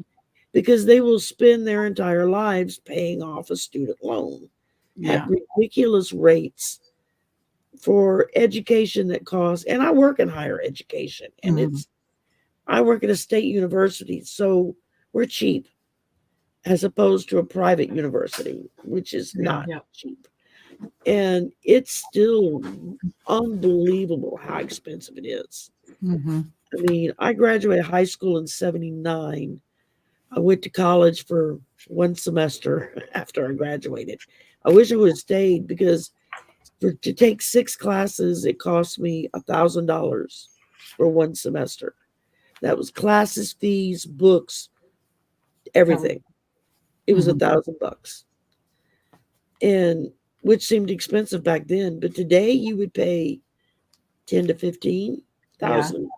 because they will spend their entire lives paying off a student loan at ridiculous rates for education that costs. And I work in higher education, and I work at a state university, so we're cheap as opposed to a private university, which is not cheap. And it's still unbelievable how expensive it is. Mhm. I mean, I graduated high school in 79. I went to college for one semester after I graduated. I wish I would have stayed because to take 6 classes, it cost me $1,000 for one semester. That was classes, fees, books, everything. It was Mhm. $1,000, and which seemed expensive back then. But today, you would pay 10 to 15,000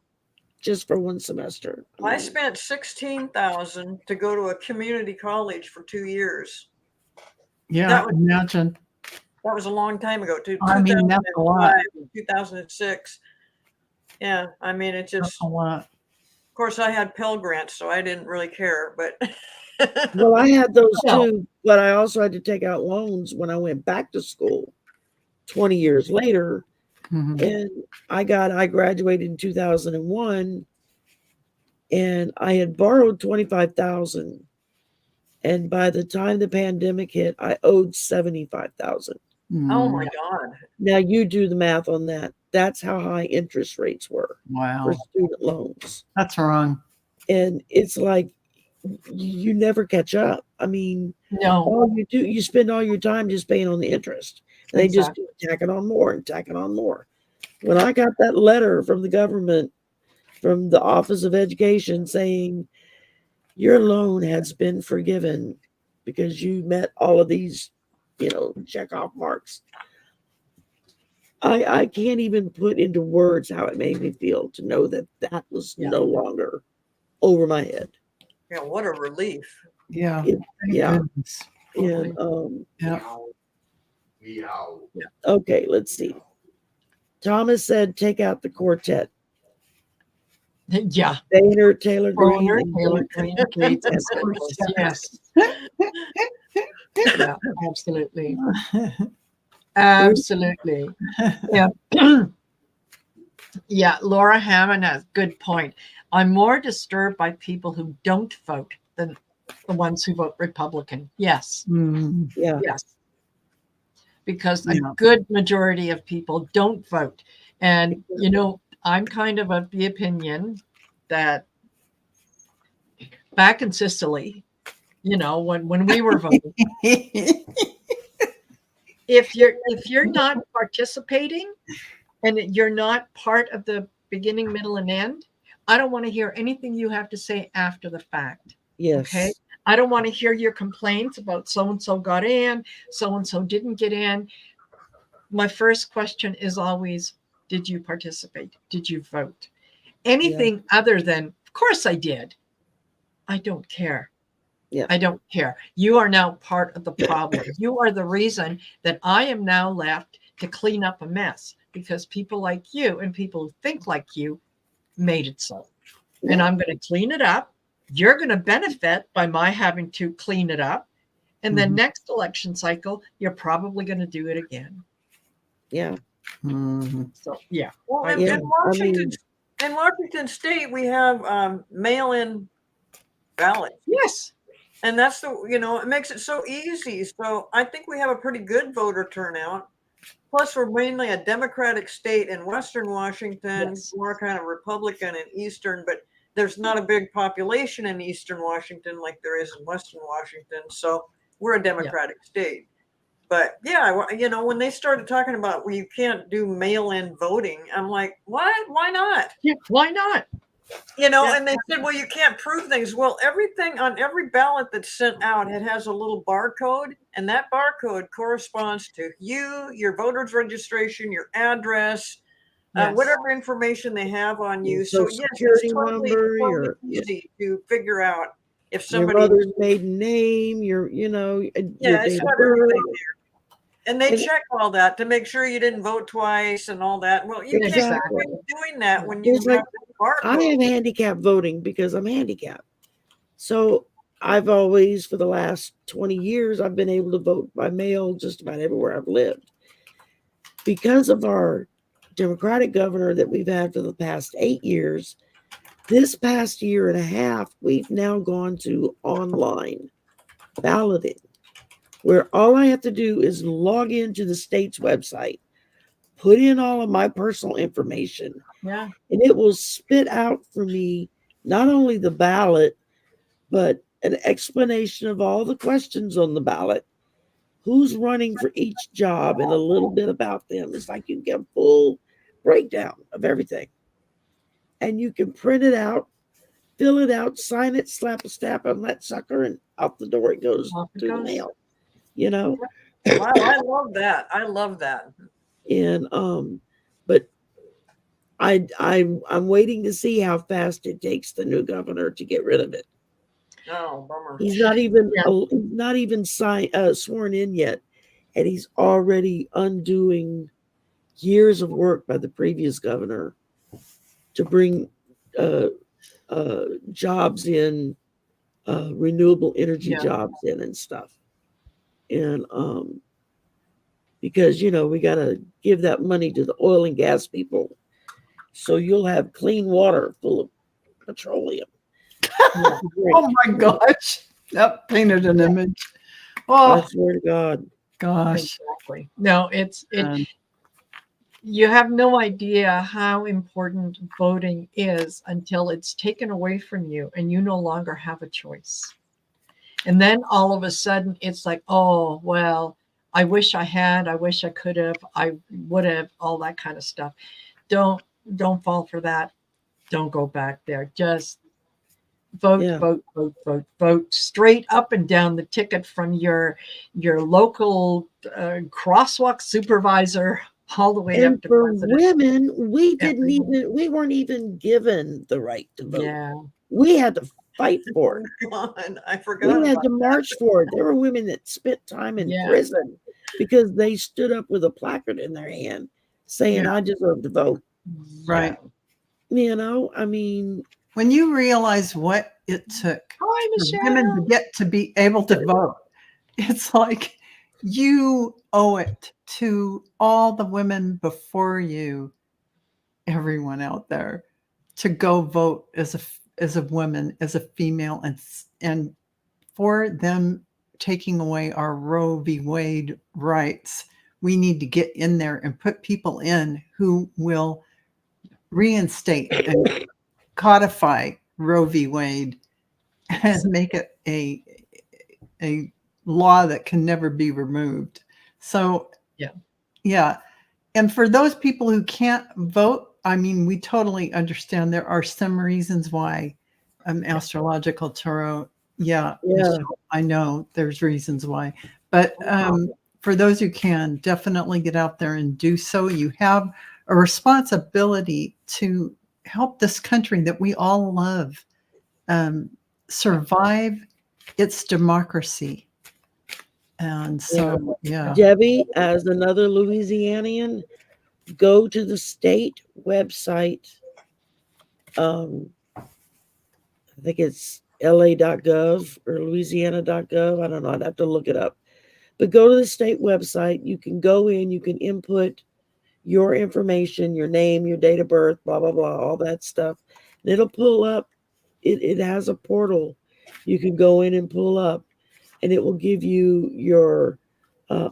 just for one semester. I spent 16,000 to go to a community college for 2 years. Yeah, That was imagine. that was a long time ago, too. I mean, that's a lot. 2006. Yeah, I mean, it That's just. a lot. Of course, I had Pell Grants, so I didn't really care. But Well, I had those Well. too, but I also had to take out loans when I went back to school 20 years later. Mhm. And I graduated in 2001, and I had borrowed 25,000. And by the time the pandemic hit, I owed 75,000. oh my Mm. God, Now you do the math on that. That's how high interest rates were for Wow, student loans. that's wrong. And it's like you never catch up. I mean, No, all you do, you spend all your time just paying on the interest. And they just exactly. keep tacking on more and tacking on more. When I got that letter from the government, from the Office of Education saying your loan has been forgiven because you met all of these, check off marks. I can't even put into words how it made me feel to know that that was Yeah. no longer over my head. yeah, what a relief! Yeah. It- Thank yeah. goodness. And Yeah. okay, let's see. Thomas said take out the quartet. Yeah. Boehner, Taylor Green, Kroner, and Taylor, Gates. Green, Gates, and And Staples. Staples. Yes. Yeah, absolutely. Absolutely. Yeah. Yeah, Laura Hammond has good point. I'm more disturbed by people who don't vote than the ones who vote Republican. Yes. Mm. Yeah. Yes. Because a Yeah. good majority of people don't vote. And, I'm kind of the opinion that back in Sicily, when we were voting, if you're not participating and you're not part of the beginning, middle, and end, I don't want to hear anything you have to say after the fact. Yes. Okay. I don't want to hear your complaints about so-and-so got in, so-and-so didn't get in. My first question is always, did you participate? Did you vote? Anything other than, of course I did. I don't care. Yeah. I don't care. You are now part of the problem. You are the reason that I am now left to clean up a mess because people like you and people who think like you made it so. And I'm going to clean it up. You're going to benefit by my having to clean it up. And then next election cycle, you're probably going to do it again. Yeah. Mhm. So, yeah. Well, I in, Yeah, in Washington, in Washington State, we have mail-in ballots, Yes. and that's it makes it so easy. So I think we have a pretty good voter turnout. Plus, we're mainly a Democratic state in Western Washington, Yes. more kind of Republican in Eastern, but there's not a big population in Eastern Washington like there is in Western Washington. So we're a Democratic state. But yeah, when they started talking about you can't do mail-in voting, I'm like, what? Why not? Yeah, why not? And they said, well, you can't prove things. Well, everything on every ballot that's sent out, it has a little barcode, and that barcode corresponds to you, your voter's registration, your address, Yes. whatever information they have on you. Your So social yes, security it's totally number, easy to figure out if your somebody. mother's maiden name, your Yeah, date it's of got birth. everything there. And they And- check all that to make sure you didn't vote twice and all that. Well, you can't Exactly. keep doing that when you It's like, have the barcode. I have handicapped voting because I'm handicapped. So I've always, for the last 20 years, I've been able to vote by mail just about everywhere I've lived. Because of our Democratic governor that we've had for the past 8 years, this past year and a half, we've now gone to online balloting. where all I have to do is log into the state's website, put in all of my personal information, Yeah. and it will spit out for me not only the ballot, but an explanation of all the questions on the ballot, who's running for each job, and a little bit about them. It's like you get a full breakdown of everything. And you can print it out, fill it out, sign it, slap a stamp on that sucker, and out the door it goes Off it through the goes. mail. You know? Wow, I love that. I love that. And but I'm waiting to see how fast it takes the new governor to get rid of it. Oh, bummer. He's not even Yeah. sworn in yet, and he's already undoing years of work by the previous governor to bring uh, jobs in, renewable energy Yeah. jobs in and stuff. And because we got to give that money to the oil and gas people, so you'll have clean water full of petroleum. Yeah. Oh my gosh. That painted an image. I Oh swear to God. gosh. Exactly. No, it. Um, You have no idea how important voting is until it's taken away from you and you no longer have a choice. And then all of a sudden it's like, oh, well, I wish I had, I wish I could have, I would have, all that kind of stuff. Don't fall for that. Don't go back there. Just vote, Yeah. vote straight up and down the ticket from your local crosswalk supervisor all the way up And to for president. women, we Everyone. we weren't even given the right to vote. Yeah. We had to fight for it. God, I forgot We about had to that. march for it. There were women that spent time in Yeah. prison because they stood up with a placard in their hand saying, Yeah. I deserve to vote. right. I mean, When you realize what it took Hi, for women to Michelle. get to be able to vote, it's like you owe it to all the women before you, everyone out there, to go vote as a woman, as a female, and for them taking away our Roe v. Wade rights. We need to get in there and put people in who will reinstate and codify Roe v. Wade and make it a law that can never be removed. So yeah. And for those people who can't vote, I mean, we totally understand there are some reasons why astrological tarot. Yeah, Michelle, I know there's reasons why. But for those who can, definitely get out there and do so. You have a responsibility to help this country that we all love survive its democracy. And so, yeah. Debbie, as another Louisianian, go to the state website. I think it's la.gov or louisiana.gov. I don't know. I'd have to look it up. But go to the state website. You can go in, you can input your information, your name, your date of birth, blah, blah, blah, all that stuff. And it'll pull up. It has a portal you can go in and pull up, and it will give you your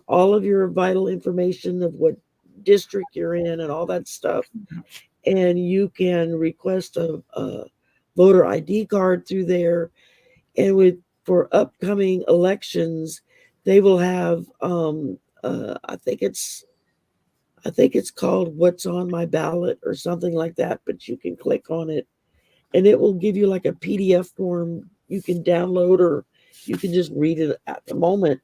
all of your vital information of what district you're in and all that stuff. And you can request a voter ID card through there. And for upcoming elections, they will have I think it's called What's on My Ballot or something like that, but you can click on it and it will give you like a PDF form you can download, or you can just read it at the moment.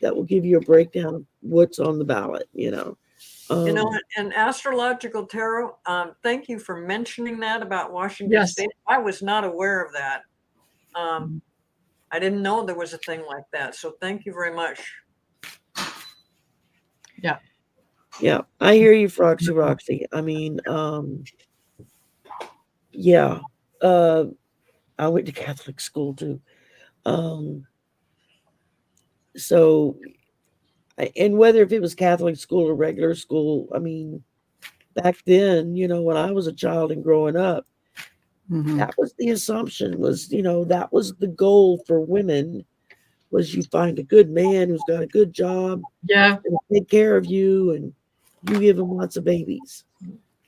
That will give you a breakdown of what's on the ballot, And astrological tarot, thank you for mentioning that about Washington Yes. State. I was not aware of that. I didn't know there was a thing like that. So thank you very much. Yeah. Yeah, I hear you, Froxy Roxy. I mean, yeah. I went to Catholic school too. So, and whether if it was Catholic school or regular school, I mean, back then, when I was a child and growing up, Mhm. that was the assumption was, that was the goal for women was you find a good man who's got a good job Yeah. and take care of you, and you give him lots of babies.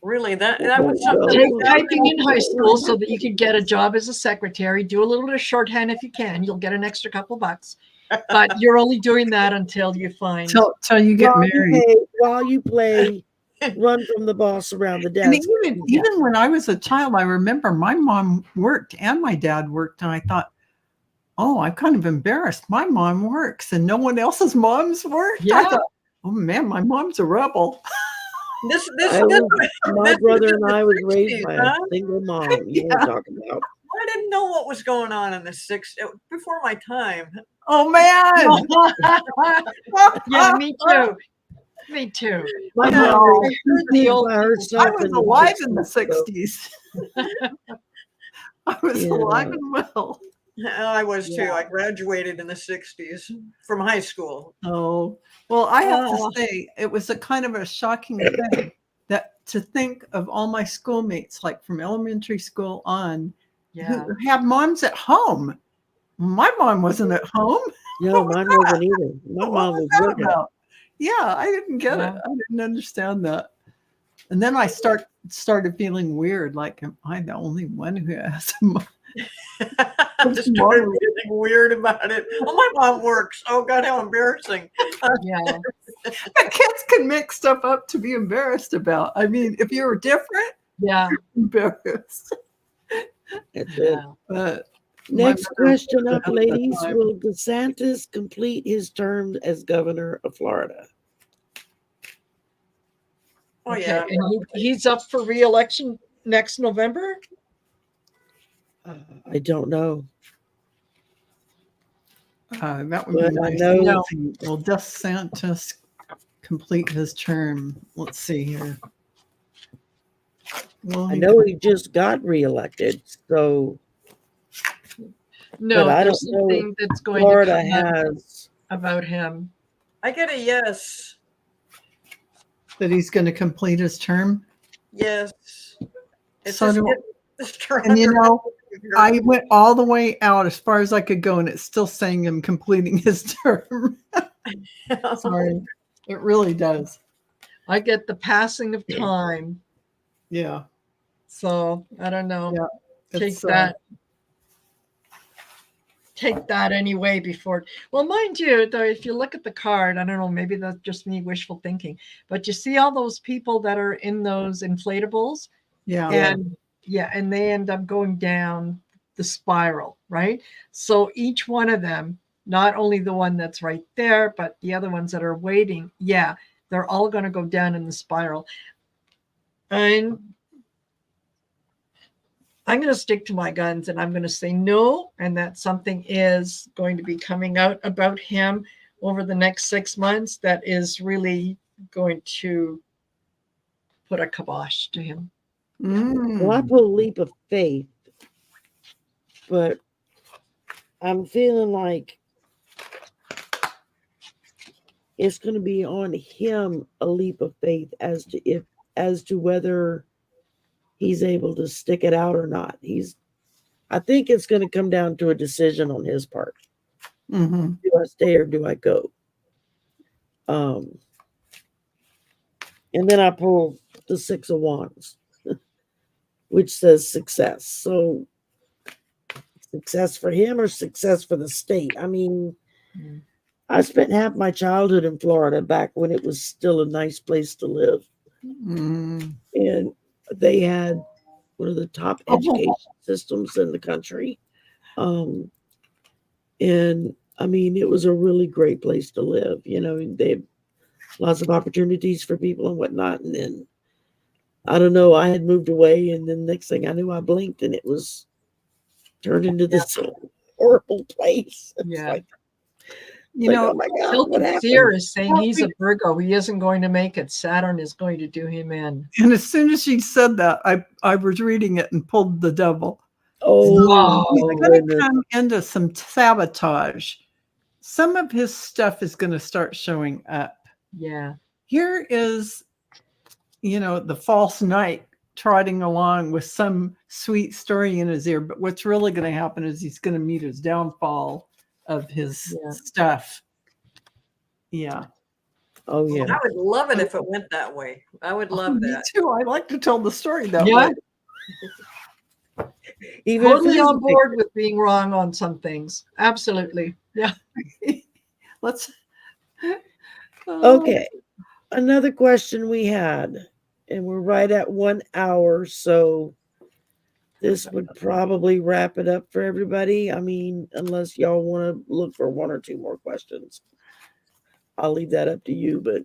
Really, that was something. Take Well, typing in high school so that you could get a job as a secretary. Do a little bit of shorthand if you can. You'll get an extra couple bucks. But you're only doing that until you find. Till you get married. While you play run from the boss around the And desk. even when I was a child, I remember my mom worked and my dad worked, and I thought, oh, I'm kind of embarrassed. My mom works and no one else's moms work. Yeah. I thought, oh man, my mom's a rebel. My brother and I was raised 60s, by huh? a single mom. You know what I'm talking about. I didn't know what was going on in the 60s before my time. Oh man. Yeah, me too. Me too. My Yeah. mom I raised heard two the kids old by people. herself I was in the alive in the 60s. 60s. I was Yeah. alive and well. I was too. Yeah. I graduated in the 60s from high school. Oh, well, I have to say, it was a kind of a shocking thing that to think of all my schoolmates, like from elementary school on, Yeah. who have moms at home. My mom wasn't at home. No, mine wasn't either. My What mom was was that working. about? Yeah, I didn't get Yeah. it. I didn't understand that. And then I started feeling weird, like, am I the only one who has a mom? I just started feeling weird about it. Oh, my mom works. Oh God, how embarrassing. Yeah. But kids can make stuff up to be embarrassed about. I mean, if you were different, Yeah. embarrassed. That's it. Yeah. But Next my mother question was up, at the ladies. time. Will DeSantis complete his term as governor of Florida? Oh Okay. yeah. And he's up for re-election next November? I don't know. That would But be I nice. know- Let's see. Will DeSantis complete his term? Let's see here. Well, I know he just got reelected, so No, But I there's don't know something that's going Florida to come out has. about him. I get a yes. that he's going to complete his term. Yes. It's So just do- get this term and you under know, my- I went all the way out as far as I could go, and it's still saying him completing his term. Sorry, it really does. I get the passing of time. Yeah, So I don't know. Yeah, Take it's, that. Take that anyway before. Well, mind you, though, if you look at the card, I don't know, maybe that's just me wishful thinking, but you see all those people that are in those inflatables, Yeah, and they end up going down the spiral, right? So each one of them, not only the one that's right there, but the other ones that are waiting, they're all going to go down in the spiral. And I'm going to stick to my guns and I'm going to say no, and that something is going to be coming out about him over the next 6 months that is really going to put a kibosh to him. Well, I put a leap of faith, but I'm feeling like it's going to be on him a leap of faith as to whether he's able to stick it out or not. I think it's going to come down to a decision on his part. Mm-hmm. Do I stay or do I go? And then I pull the 6 of Wands, which says success. So success for him or success for the state? I mean, I spent half my childhood in Florida back when it was still a nice place to live. Mm-hmm. And they had one of the top education systems in the country. And I mean, it was a really great place to live. You know, they had lots of opportunities for people and whatnot. And then, I don't know, I had moved away. And then next thing I knew, I blinked and it was turned into this horrible place. It's like, You know, oh my God, what Hilton happened? Sear is saying he's a Virgo. He isn't going to make it. Saturn is going to do him in. and as soon as she said that, I was reading it and pulled the devil. Oh, He's my going to goodness. come into some sabotage. Some of his stuff is going to start showing up. Yeah. Here is, the false knight trotting along with some sweet story in his ear. But what's really going to happen is he's going to meet his downfall of his Yeah. stuff. Yeah. Oh yeah. I would love it if it went that way. I would love Me that. too. I like to tell the story that Yeah. way. Even if it Totally is on a board with being wrong on some things. Absolutely. Yeah. Let's. Okay. Another question we had, and we're right at 1 hour, so this would probably wrap it up for everybody. I mean, unless y'all want to look for one or two more questions. I'll leave that up to you, but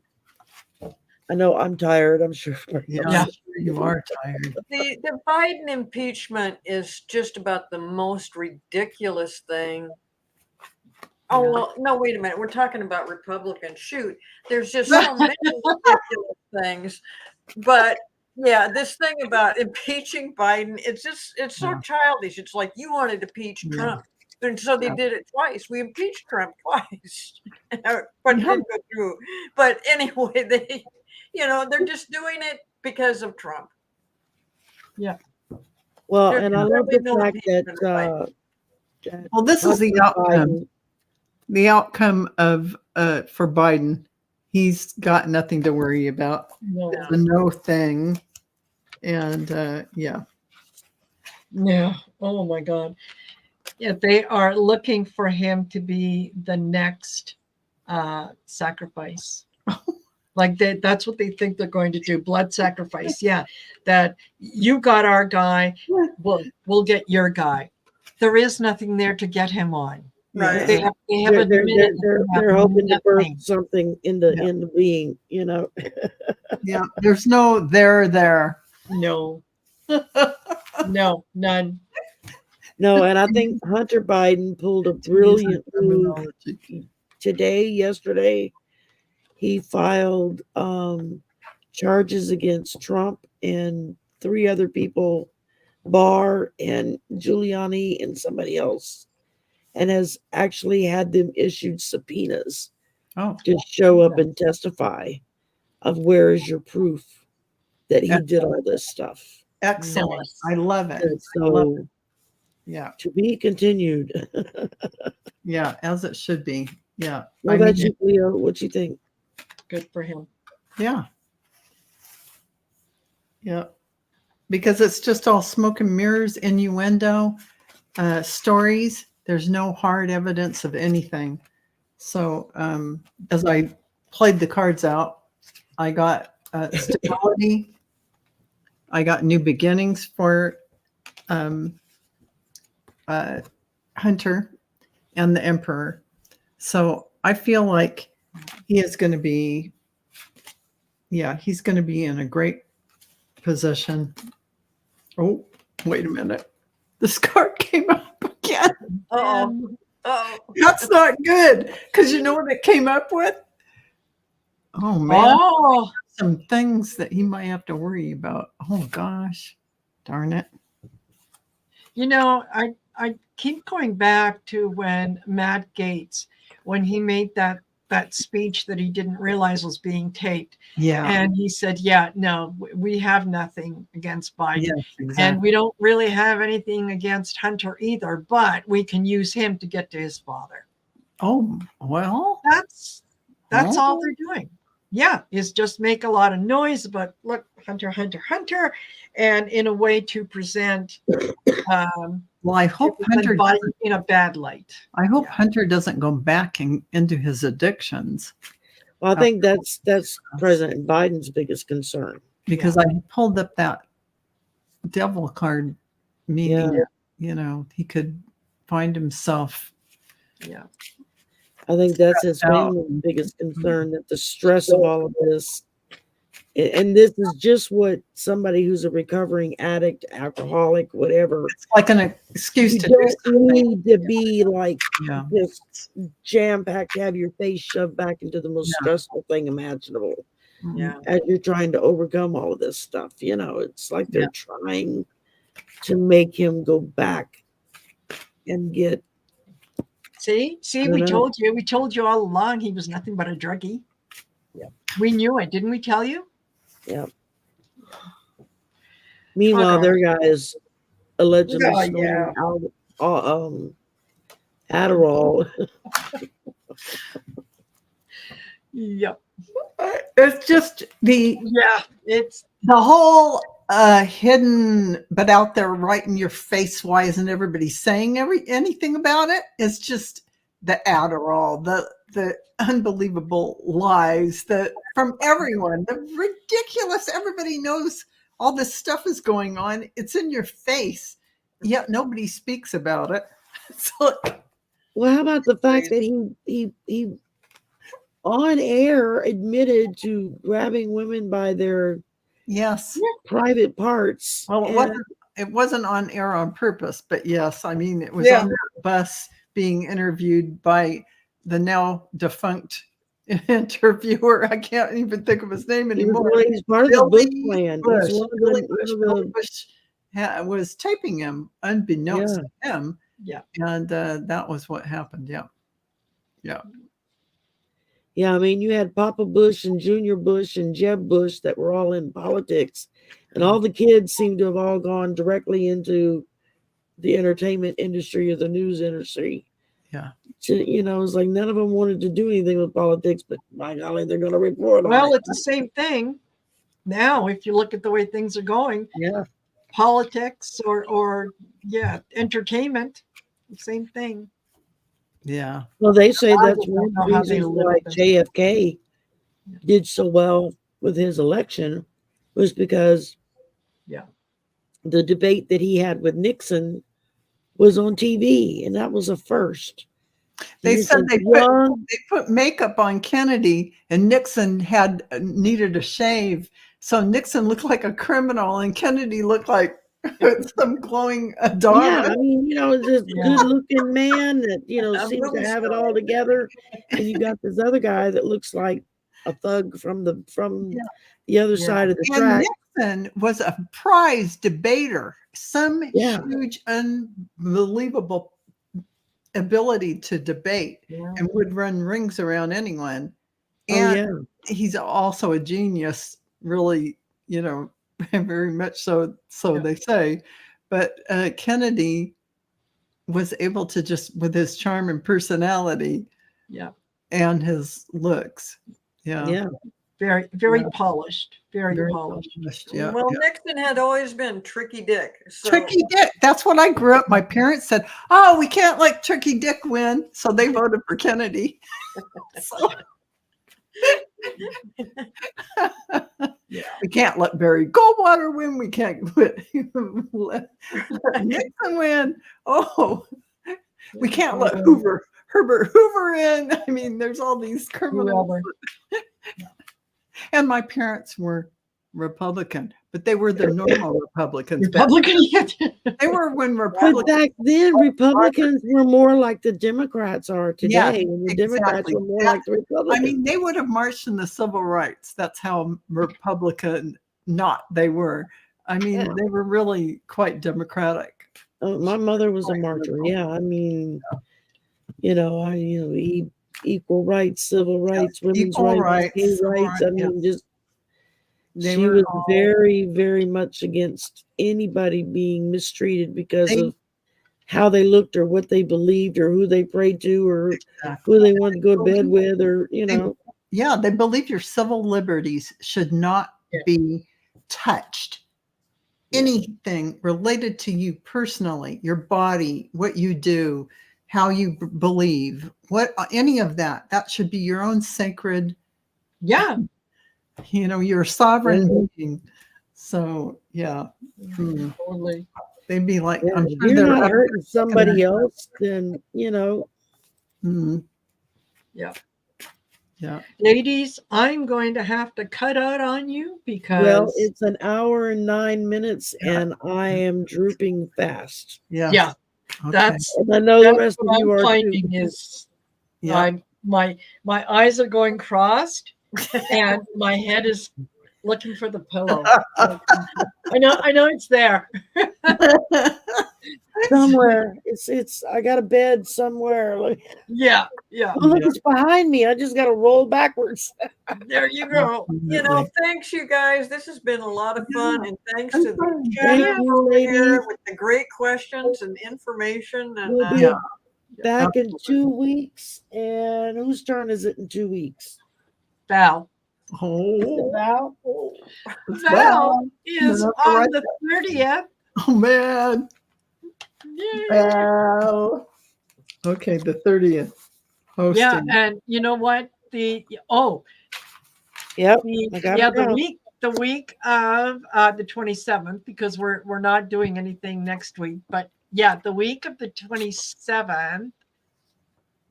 I know I'm tired. I'm sure everybody else Yeah, is. you are tired. The Biden impeachment is just about the most ridiculous thing. Oh, Yeah. well, no, wait a minute. We're talking about Republicans. Shoot, there's just so many ridiculous things. But yeah, this thing about impeaching Biden, it's so Yeah. childish. It's like you wanted to impeach Yeah. Trump. And so they Yeah. did it twice. We impeached Trump twice, but it Yeah. didn't go through. But anyway, they're just doing it because of Trump. Well, There's and I love really the no fact impeachment of Biden. that Well, this is the Hunter outcome. Biden- The outcome of for Biden. He's got nothing to worry about. No. It's a no thing. And yeah. Yeah. Oh my God. Yeah, they are looking for him to be the next sacrifice. Like that's what they think they're going to do. Blood sacrifice. Yeah. That you got our guy. We'll get your guy. There is nothing there to get him on. Right. They have they're, admitted they're hoping to birth nothing. something into Yeah. being, Yeah. There's no there. No. No, none. No, and I think Hunter Biden pulled a brilliant move yesterday. He filed charges against Trump and 3 other people, Barr and Giuliani and somebody else, and has actually had them issued subpoenas Oh, to show up and testify of where is your proof that he did all this stuff. excellent. Nice. I love it. And I love it. so Yeah. to be continued. Yeah. As it should be. Yeah. What about you, Leo? What you think? Good for him. Yeah. Yeah. Because it's just all smoke and mirrors, innuendo, stories. There's no hard evidence of anything. So as I played the cards out, I got stability. I got new beginnings for Hunter and the Emperor. So I feel like he is going to be, he's going to be in a great position. Oh, wait a minute. This card came up again. Uh-oh. Uh-oh. That's not good because you know what it came up with? Oh, man. Oh, Some things that he might have to worry about. Oh, gosh. Darn it. you know, I keep going back to when Matt Gaetz, when he made that speech that he didn't realize was being taped. Yeah. And he said, yeah, no, we have nothing against Biden. Yes, And exactly. we don't really have anything against Hunter either, but we can use him to get to his father. Oh, well. That's all Oh. they're doing. Yeah, is just make a lot of noise about, look, Hunter, and in a way to present Well, I hope Hunter Biden doesn't, in a bad light. I hope Yeah. Hunter doesn't go back into his addictions, Well, I think that's President Biden's biggest concern. because I pulled up that devil card meaning, Yeah. you know, he could find himself. Yeah. I think that's his Stressed out. family's biggest concern, that the stress of all of this, and this is just what somebody who's a recovering addict, alcoholic, whatever, It's like an excuse you to do don't something. need to be like Yeah. just jam-packed to have your face shoved back into the most Yeah. stressful thing imaginable Yeah. as you're trying to overcome all of this stuff. It's like they're Yeah. trying to make him go back and get. See, I we know. told you all along he was nothing but a druggie. Yeah. We knew it, didn't we tell you? Yeah. Meanwhile, Okay. their guy is allegedly Oh, stolen yeah. out Adderall. Yep. It's just Yeah. It's the whole hidden but out there right in your face. Why isn't everybody saying anything about it? It's just the Adderall, the unbelievable lies that from everyone, the ridiculous. Everybody knows all this stuff is going on. It's in your face, yet nobody speaks about it. So, Well, how about the fact that he on air admitted to grabbing women by their yes. private parts? Well, and it wasn't on air on purpose, but yes, I mean, it was Yeah. on that bus being interviewed by the now defunct interviewer. I can't even think of his name anymore. he's part of the Bush Billy plan. Bush. He's one of Billy the, Bush. one of Billy the Bush was taping him unbeknownst to him. Yeah. And that was what happened. Yeah. Yeah. yeah. I mean, you had Papa Bush and Junior Bush and Jeb Bush that were all in politics, and all the kids seem to have all gone directly into the entertainment industry or the news industry. Yeah. So, it's like none of them wanted to do anything with politics, but by golly, they're going to report on Well, it. it's the same thing now. If you look at the way things are going, Yeah. politics or entertainment, the same thing. Yeah. Well, they say I that's don't one know of the how they reasons live why with this. JFK did so well with his election was because the debate that he had with Nixon was on TV, and that was a first. They He's said a they young, put makeup on Kennedy, and Nixon needed a shave, so Nixon looked like a criminal, and Kennedy looked like some glowing yeah, Adonis. I mean, this Yeah. good-looking man that A seems to movie have it star. all together, and you got this other guy that looks like a thug from the other side of the And track. Nixon was a prize debater, some Yeah. huge, unbelievable ability to debate, and would run rings around anyone. Oh And yeah, he's also a genius, really, very much so. So they say, but Kennedy was able to just, with his charm and personality, and his looks, yeah. very, very polished, very polished. Yeah, Well, yeah. Nixon had always been Tricky Dick. So Tricky Dick. That's what I grew up. My parents said, "Oh, we can't let Tricky Dick win," so they voted for Kennedy. So, we can't let Barry Goldwater win. We can't let Nixon win. Oh, we can't let Herbert Hoover in. I mean, there's all these criminals. And my parents were Republican, but they were the normal Republicans. They were when But Republicans. back then, Republicans were more like the Democrats are today, and the Democrats exactly. were more like the Republicans. I mean, they would have marched in the civil rights. That's how Republican they were. I mean, they were really quite democratic. My mother was a martyr. Yeah, I mean, equal rights, civil rights, women's Equal rights, gay rights, rights. I mean, They she were was all- very, very much against anybody being mistreated because of how they looked or what they believed or who they prayed to or who they wanted to go to bed with or, Yeah, they believe your civil liberties should not be touched. Anything related to you personally, your body, what you do, how you believe, any of that should be your own sacred. Yeah. You're a sovereign being. So Totally. they'd be like, I'm if sure you're they're not hurting somebody else, then, Yeah. Ladies, I'm going to have to cut out on you because well, it's an hour and 9 minutes and I am drooping fast. Yeah. That's And I know the rest of what you I'm are finding too. is my eyes are going crossed and my head is looking for the pillow. I know it's there. Somewhere. It's I got a bed somewhere. Yeah. Oh, look, it's behind me. I just got to roll backwards. There you go. Thanks, you guys. This has been a lot of fun, and thanks to the Thank chat you, over ladies. here with the great questions and information. And back in 2 weeks. And whose turn is it in 2 weeks? Val. Oh, Val? Val is No, on right the 30th. oh man. Yay. Wow. Okay, the 30th. Hosting. Yeah, and you know what? Yep, I got it down. The week of the 27th, because we're not doing anything next week, but yeah, the week of the 27th,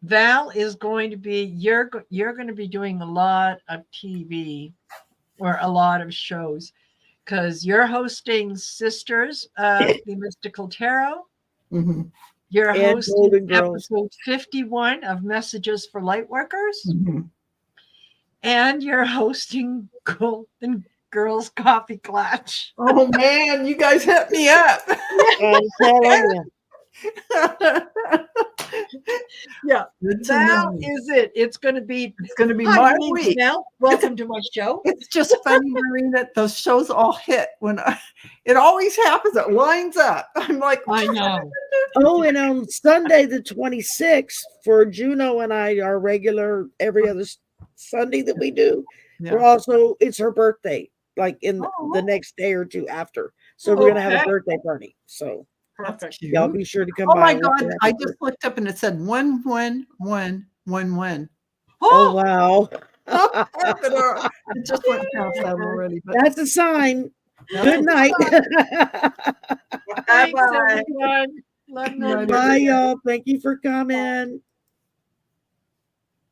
Val is going to be you're going to be doing a lot of TV or a lot of shows because you're hosting Sisters of the Mystical Tarot. Mhm. You're And hosting Golden Girls. episode 51 of Messages for Lightworkers. Mhm. And you're hosting Golden Girls Coffee Klatch. Oh man, you guys hit me up. I'm telling you. Yeah, Good to that know. is it. It's going to be. It's going to be Hi, my name's week. Mel. Welcome to my show. It's just funny, Marie, that those shows all hit when it always happens. It lines up. I'm like, I know. Oh, and on Sunday the 26th for Juno and I, our regular every other Sunday that we do, we're yeah. also it's her birthday, like in the next day or two after. So we're gonna have a Okay. birthday party. So Perfect. y'all be sure to come Oh by. my and watch God! her I happy just looked up and it said 11111. Oh wow. It just went past that already. But That's a sign. yeah. Good night. Thanks, Bye-bye. everyone. Love, love, Night, Bye, y'all. Thank you for coming.